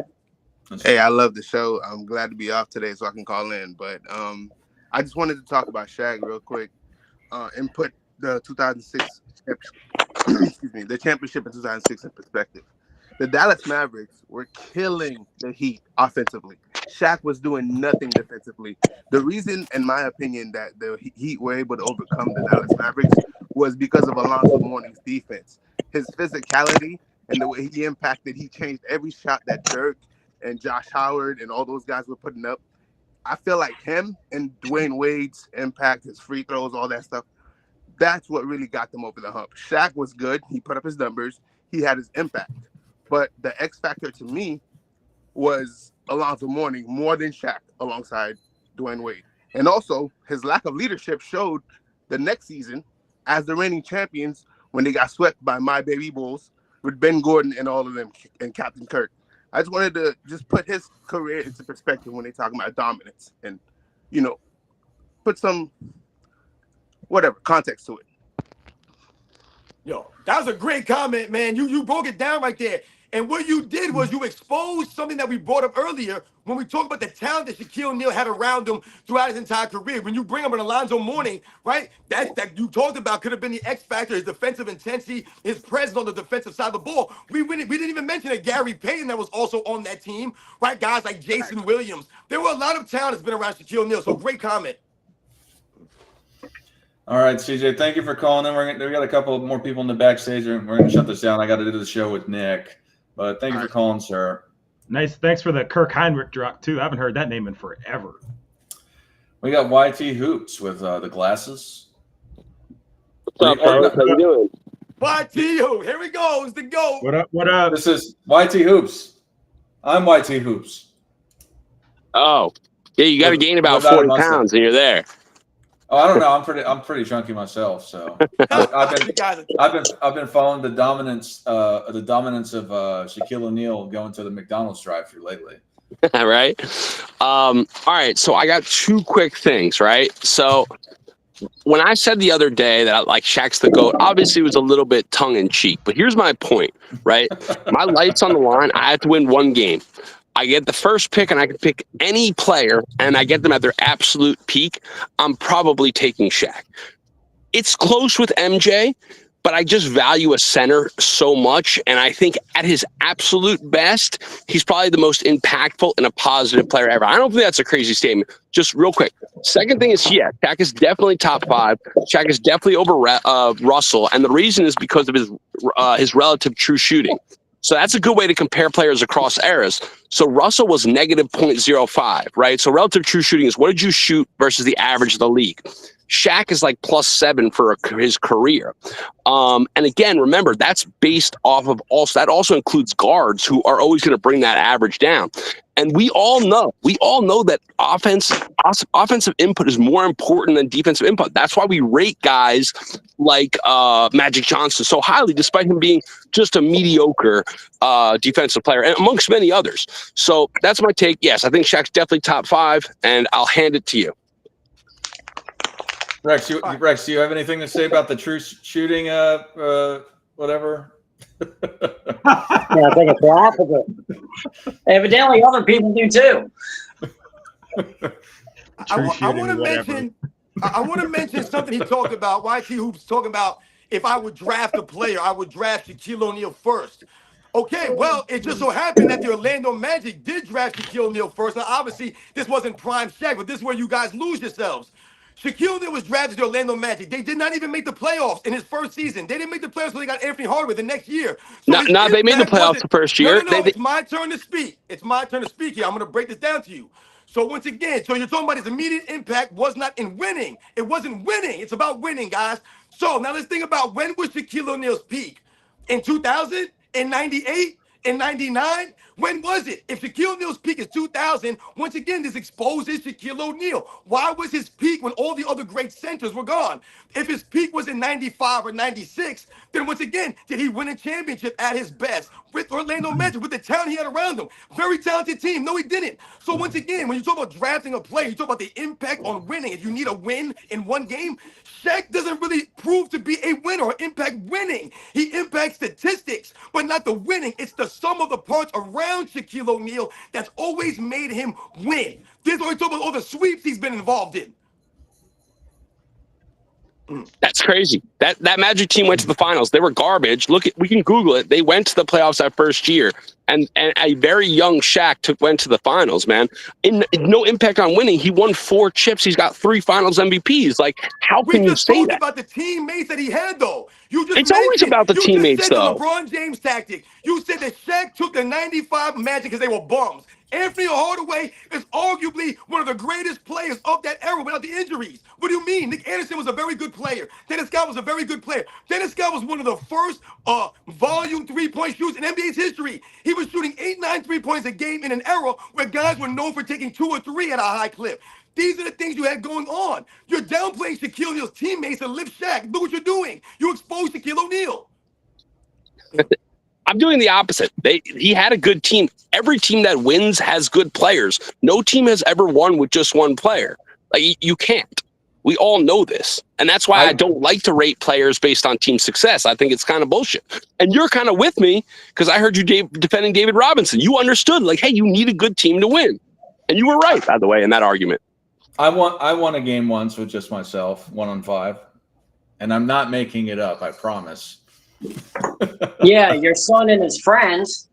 Hey, I love the show. I'm glad to be off today so I can call in. But I just wanted to talk about Shaq real quick and put the 2006 excuse me, the championship in 2006 in perspective. The Dallas Mavericks were killing the Heat offensively. Shaq was doing nothing defensively. The reason, in my opinion, that the Heat were able to overcome the Dallas Mavericks was because of Alonzo Mourning's defense. His physicality and the way he impacted, he changed every shot that Dirk and Josh Howard and all those guys were putting up. I feel like him and Dwayne Wade's impact, his free throws, all that stuff, that's what really got them over the hump. Shaq was good. He put up his numbers. He had his impact. But the X factor to me was Alonzo Mourning more than Shaq alongside Dwayne Wade. And also, his lack of leadership showed the next season as the reigning champions when they got swept by my baby Bulls with Ben Gordon and all of them and Captain Kirk. I just wanted to just put his career into perspective when they talk about dominance and, put some, context to it. Yo, that was a great comment, man. You broke it down right there. And what you did was you exposed something that we brought up earlier when we talked about the talent that Shaquille O'Neal had around him throughout his entire career. When you bring up an Alonzo Mourning, right, that you talked about could have been the X factor, his defensive intensity, his presence on the defensive side of the ball. We didn't even mention that Gary Payton that was also on that team, right? Guys like Jason Williams. There were a lot of talent that's been around Shaquille O'Neal. So great comment. All right, CJ, thank you for calling in. We got a couple more people in the backstage. We're going to shut this down. I got to do the show with Nick. But thank you for calling, sir. Nice. Thanks for the Kirk Heinrich drop, too. I haven't heard that name in forever. We got YT Hoops with the glasses. What's up, fellas? How you doing? YT Hoops. Here we go. It's the GOAT. What up? What up? This is YT Hoops. I'm YT Hoops. Oh, yeah, you got to gain about 40 pounds and you're there. Oh, I don't know. I'm pretty chunky myself, so I've been following the dominance of Shaquille O'Neal going to the McDonald's drive-thru lately. Right. All right. So I got two quick things. Right. So when I said the other day that like Shaq's the GOAT, obviously it was a little bit tongue in cheek. But here's my point. Right. My life's on the line. I have to win one game. I get the first pick and I can pick any player and I get them at their absolute peak. I'm probably taking Shaq. It's close with MJ, but I just value a center so much. And I think at his absolute best, he's probably the most impactful and a positive player ever. I don't think that's a crazy statement. Just real quick. Second thing is, yeah, Shaq is definitely top 5. Shaq is definitely over Russell. And the reason is because of his relative true shooting. So that's a good way to compare players across eras. So Russell was negative 0.05, right? So relative true shooting is what did you shoot versus the average of the league? Shaq is like +7 for his career. And again, remember, that's based off of that also includes guards who are always going to bring that average down. And we all know that offensive input is more important than defensive input. That's why we rate guys like Magic Johnson so highly, despite him being just a mediocre defensive player, and amongst many others. So that's my take. Yes, I think Shaq's definitely top 5, and I'll hand it to you. Rex, do you have anything to say about the true shooting? Whatever. Yeah, I think it's the opposite. Evidently, other people do too. I want to mention something he talked about. YT Hoops talking about if I would draft a player, I would draft Shaquille O'Neal first. Okay, well, it just so happened that the Orlando Magic did draft Shaquille O'Neal first. Now, obviously, this wasn't prime Shaq, but this is where you guys lose yourselves. Shaquille O'Neal was drafted to the Orlando Magic. They did not even make the playoffs in his first season. They didn't make the playoffs until they got Anthony Hardaway the next year. So no, they made the playoffs the first year. No, it's my turn to speak. It's my turn to speak here. I'm going to break this down to you. So once again, so you're talking about his immediate impact was not in winning. It wasn't winning. It's about winning, guys. So now let's think about when was Shaquille O'Neal's peak? In 2000? In 98? In 99? When was it? If Shaquille O'Neal's peak is 2000, once again, this exposes Shaquille O'Neal. Why was his peak when all the other great centers were gone? If his peak was in 95 or 96, then once again, did he win a championship at his best with Orlando Magic, with the talent he had around him? Very talented team. No, he didn't. So once again, when you talk about drafting a player, you talk about the impact on winning. If you need a win in one game, Shaq doesn't really prove to be a winner or impact winning. He impacts statistics, but not the winning. It's the sum of the parts around Shaquille O'Neal that's always made him win. This is what we talk about all the sweeps he's been involved in. That's crazy. That Magic team went to the finals. They were garbage. We can Google it. They went to the playoffs that first year, and a very young Shaq went to the finals. Man, no impact on winning. He won 4 chips. He's got 3 Finals MVPs. Like, how can you say that? We just talked about the teammates that he had, though. It's always about the teammates, though. The LeBron James tactic. You said that Shaq took the '95 Magic because they were bums. Anthony Hardaway is arguably one of the greatest players of that era without the injuries. What do you mean? Nick Anderson was a very good player. Dennis Scott was a very good player. Dennis Scott was one of the first volume 3-point shooters in NBA's history. He was shooting 8-9 3-points a game in an era where guys were known for taking 2 or 3 at a high clip. These are the things you had going on. You're downplaying Shaquille O'Neal's teammates and lift Shaq. Look what you're doing. You exposed Shaquille O'Neal. I'm doing the opposite. He had a good team. Every team that wins has good players. No team has ever won with just one player. Like, you can't. We all know this. And that's why I don't like to rate players based on team success. I think it's kind of bullshit. And you're kind of with me because I heard you defending David Robinson. You understood, like, hey, you need a good team to win. And you were right, by the way, in that argument. I won a game once with just myself, 1-on-5. And I'm not making it up, I promise. Yeah, your son and his friends.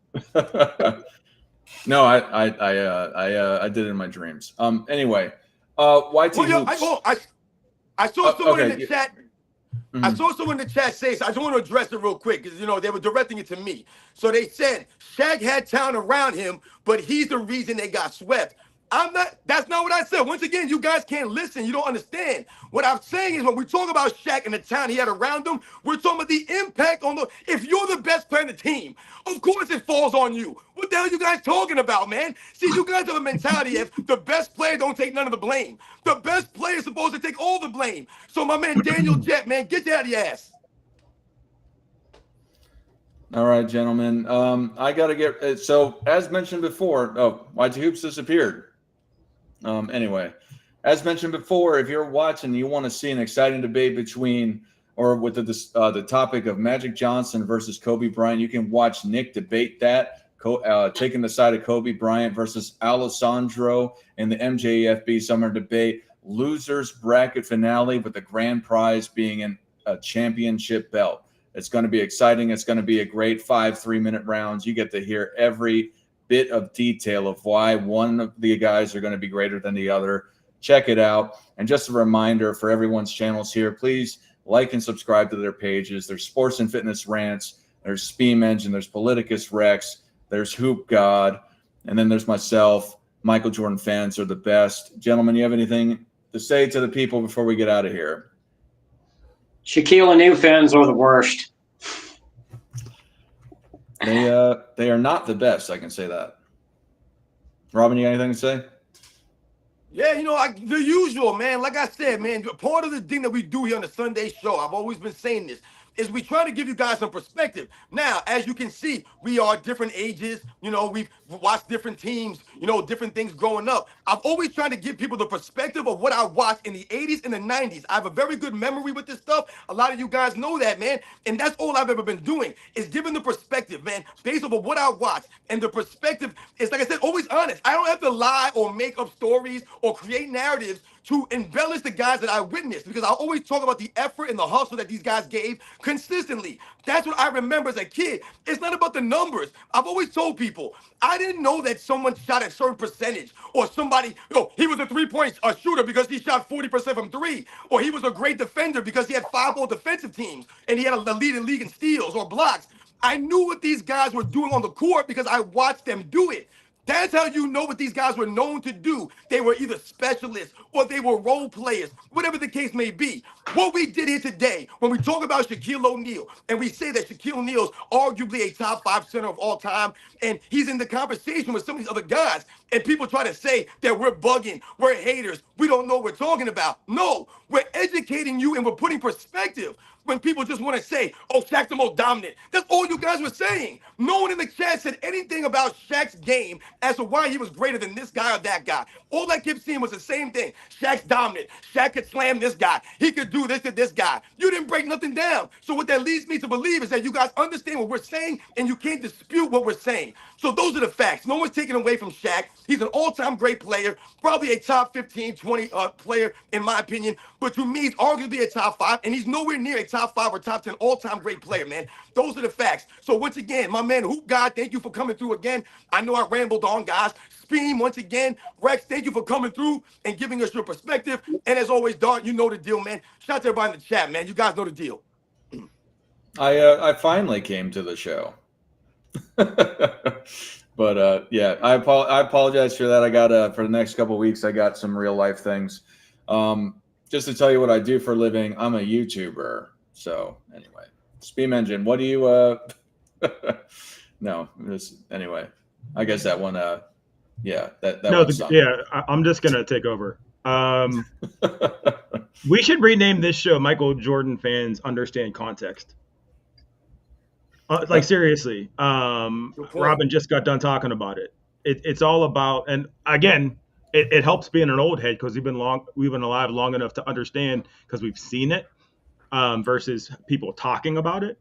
No, I did it in my dreams. Anyway, YT Hoops. I saw someone okay, in the chat. I saw someone in the chat say, so I just want to address it real quick because, they were directing it to me. So they said Shaq had talent around him, but he's the reason they got swept. That's not what I said. Once again, you guys can't listen. You don't understand. What I'm saying is when we talk about Shaq and the talent he had around him, we're talking about the impact on if you're the best player on the team, of course it falls on you. What the hell are you guys talking about, man? See, you guys have a mentality of the best player don't take none of the blame. The best player is supposed to take all the blame. So my man, Daniel Jet, man, get that out of your ass. All right, gentlemen. I got to get so as mentioned before. YT Hoops disappeared. Anyway, as mentioned before, if you're watching, you want to see an exciting debate between or with the topic of Magic Johnson versus Kobe Bryant, you can watch Nick debate that, taking the side of Kobe Bryant versus Alessandro in the MJFB Summer Debate losers bracket finale, with the grand prize being a championship belt. It's going to be exciting. It's going to be a great 5 3-minute rounds. You get to hear every bit of detail of why one of the guys are going to be greater than the other. Check it out. And just a reminder for everyone's channels here, please like and subscribe to their pages. There's Sports and Fitness Rants, there's Steam Engine, there's Politicus Rex, there's Hoop God, and then there's myself. Michael Jordan fans are the best. Gentlemen, you have anything to say to the people before we get out of here? Shaquille O'Neal fans are the worst. They are not the best, I can say that. Robin, you got anything to say? Yeah, the usual, man. Like I said, man, part of the thing that we do here on the Sunday show, I've always been saying this, is we try to give you guys some perspective. Now, as you can see, we are different ages. We've watched different teams, different things growing up. I've always tried to give people the perspective of what I watched in the 80s and the 90s. I have a very good memory with this stuff. A lot of you guys know that, man. And that's all I've ever been doing, is giving the perspective, man, based off of what I watched. And the perspective is, like I said, always honest. I don't have to lie or make up stories or create narratives to embellish the guys that I witnessed, because I always talk about the effort and the hustle that these guys gave consistently. That's what I remember as a kid. It's not about the numbers. I've always told people, I didn't know that someone shot a certain percentage, or somebody, he was a three-point shooter because he shot 40% from three, or he was a great defender because he had 5 all defensive teams and he had a lead in league in steals or blocks. I knew what these guys were doing on the court because I watched them do it. That's how you know what these guys were known to do. They were either specialists or they were role players, whatever the case may be. What we did here today, when we talk about Shaquille O'Neal, and we say that Shaquille O'Neal's arguably a top 5 center of all time, and he's in the conversation with some of these other guys, and people try to say that we're bugging, we're haters, we don't know what we're talking about. No, we're educating you and we're putting perspective. When people just want to say, oh, Shaq's the most dominant. That's all you guys were saying. No one in the chat said anything about Shaq's game as to why he was greater than this guy or that guy. All I kept seeing was the same thing. Shaq's dominant. Shaq could slam this guy. He could do this to this guy. You didn't break nothing down. So what that leads me to believe is that you guys understand what we're saying and you can't dispute what we're saying. So those are the facts. No one's taking away from Shaq. He's an all-time great player, probably a top 15, 20 player in my opinion. But to me, he's arguably a top 5, and he's nowhere near a top 5 or top 10 all-time great player, man. Those are the facts. So once again, my man Hoop God, thank you for coming through again. I know I rambled on, guys. Speam, once again. Rex, thank you for coming through and giving us your perspective. And as always, Dart, you know the deal, man. Shout out to everybody in the chat, man. You guys know the deal. I finally came to the show. But yeah, I apologize for that. I got for the next couple of weeks, I got some real life things. Just to tell you what I do for a living, I'm a YouTuber. So anyway, Steam Engine, what do you no, anyway, I guess that one yeah, that no, I'm just gonna take over. We should rename this show Michael Jordan Fans Understand Context. Like seriously, Robin just got done talking about it. It's all about, and again, it helps being an old head because we've been alive long enough to understand because we've seen it versus people talking about it.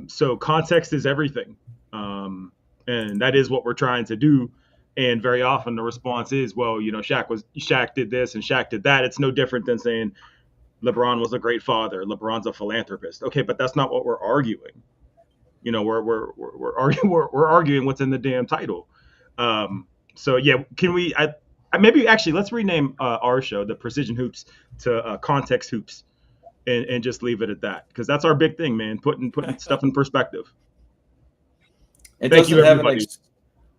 So context is everything, and that is what we're trying to do. And very often the response is, well, Shaq did this and Shaq did that. It's no different than saying LeBron was a great father. LeBron's a philanthropist. Okay, but that's not what we're arguing. We're arguing what's in the damn title. So yeah, can we? Maybe actually let's rename our show the Precision Hoops to Context Hoops, and just leave it at that because that's our big thing, man. Putting stuff in perspective. Thank you, everybody.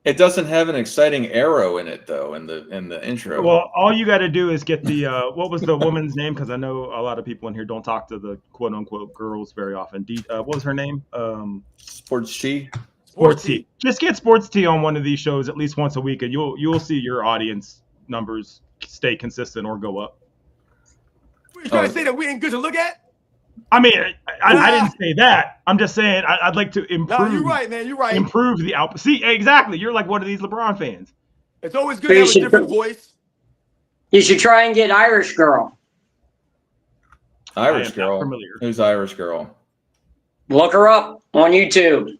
It doesn't have an exciting arrow in it though in the intro. Well, all you got to do is get the what was the woman's name? Because I know a lot of people in here don't talk to the quote unquote girls very often. What was her name? Sports Tea. Sports Tea. Just get Sports Tea on one of these shows at least once a week, and you'll see your audience numbers stay consistent or go up. You trying to say that we ain't good to look at? I mean, I didn't say that. I'm just saying I'd like to improve. No, you're right, man. You're right. Improve the output. See, exactly. You're like one of these LeBron fans. It's always good to have a different voice. You should try and get Irish Girl. Irish Girl. Who's Irish Girl? Look her up on YouTube.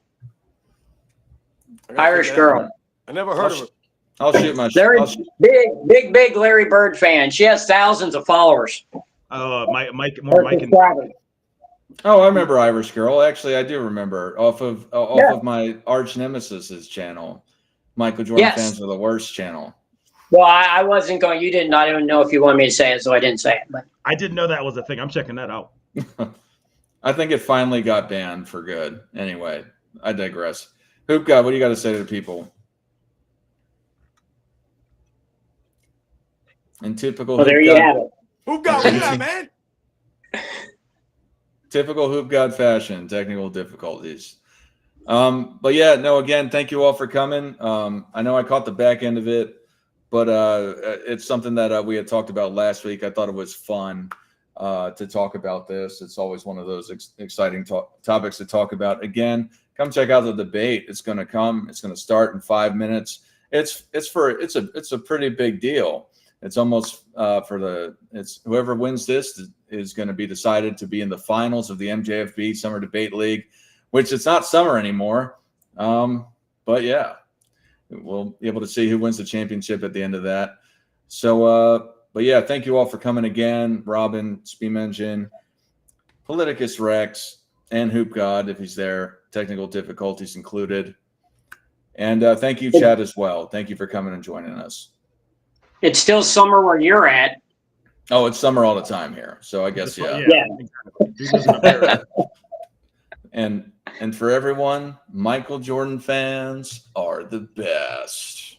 Irish Girl. I never heard of her. I'll shoot my. Very big Larry Bird fan. She has thousands of followers. Mike and Oh, I remember Irish Girl. Actually, I do remember off of my arch nemesis's channel. Michael Jordan Fans Are the Worst channel. Well, I wasn't going. You didn't. I don't know if you wanted me to say it, so I didn't say it. But I didn't know that was a thing. I'm checking that out. I think it finally got banned for good. Anyway, I digress. Hoop God, what do you got to say to the people? In typical. Well, there you have it. Hoop God, what you got, man? Typical Hoop God fashion, technical difficulties. But yeah, no, again, thank you all for coming. I know I caught the back end of it, but it's something that we had talked about last week. I thought it was fun to talk about this. It's always one of those exciting topics to talk about. Again, come check out the debate. It's going to come. It's going to start in 5 minutes. It's a pretty big deal. It's almost whoever wins this is going to be decided to be in the finals of the MJFB Summer Debate League, which it's not summer anymore. But yeah, we'll be able to see who wins the championship at the end of that. So, but yeah, thank you all for coming again. Robin, Speed Engine, Politicus Rex, and Hoop God, if he's there, technical difficulties included. And thank you, Chad, as well. Thank you for coming and joining us. It's still summer where you're at. Oh, it's summer all the time here. So I guess, yeah. And for everyone, Michael Jordan fans are the best.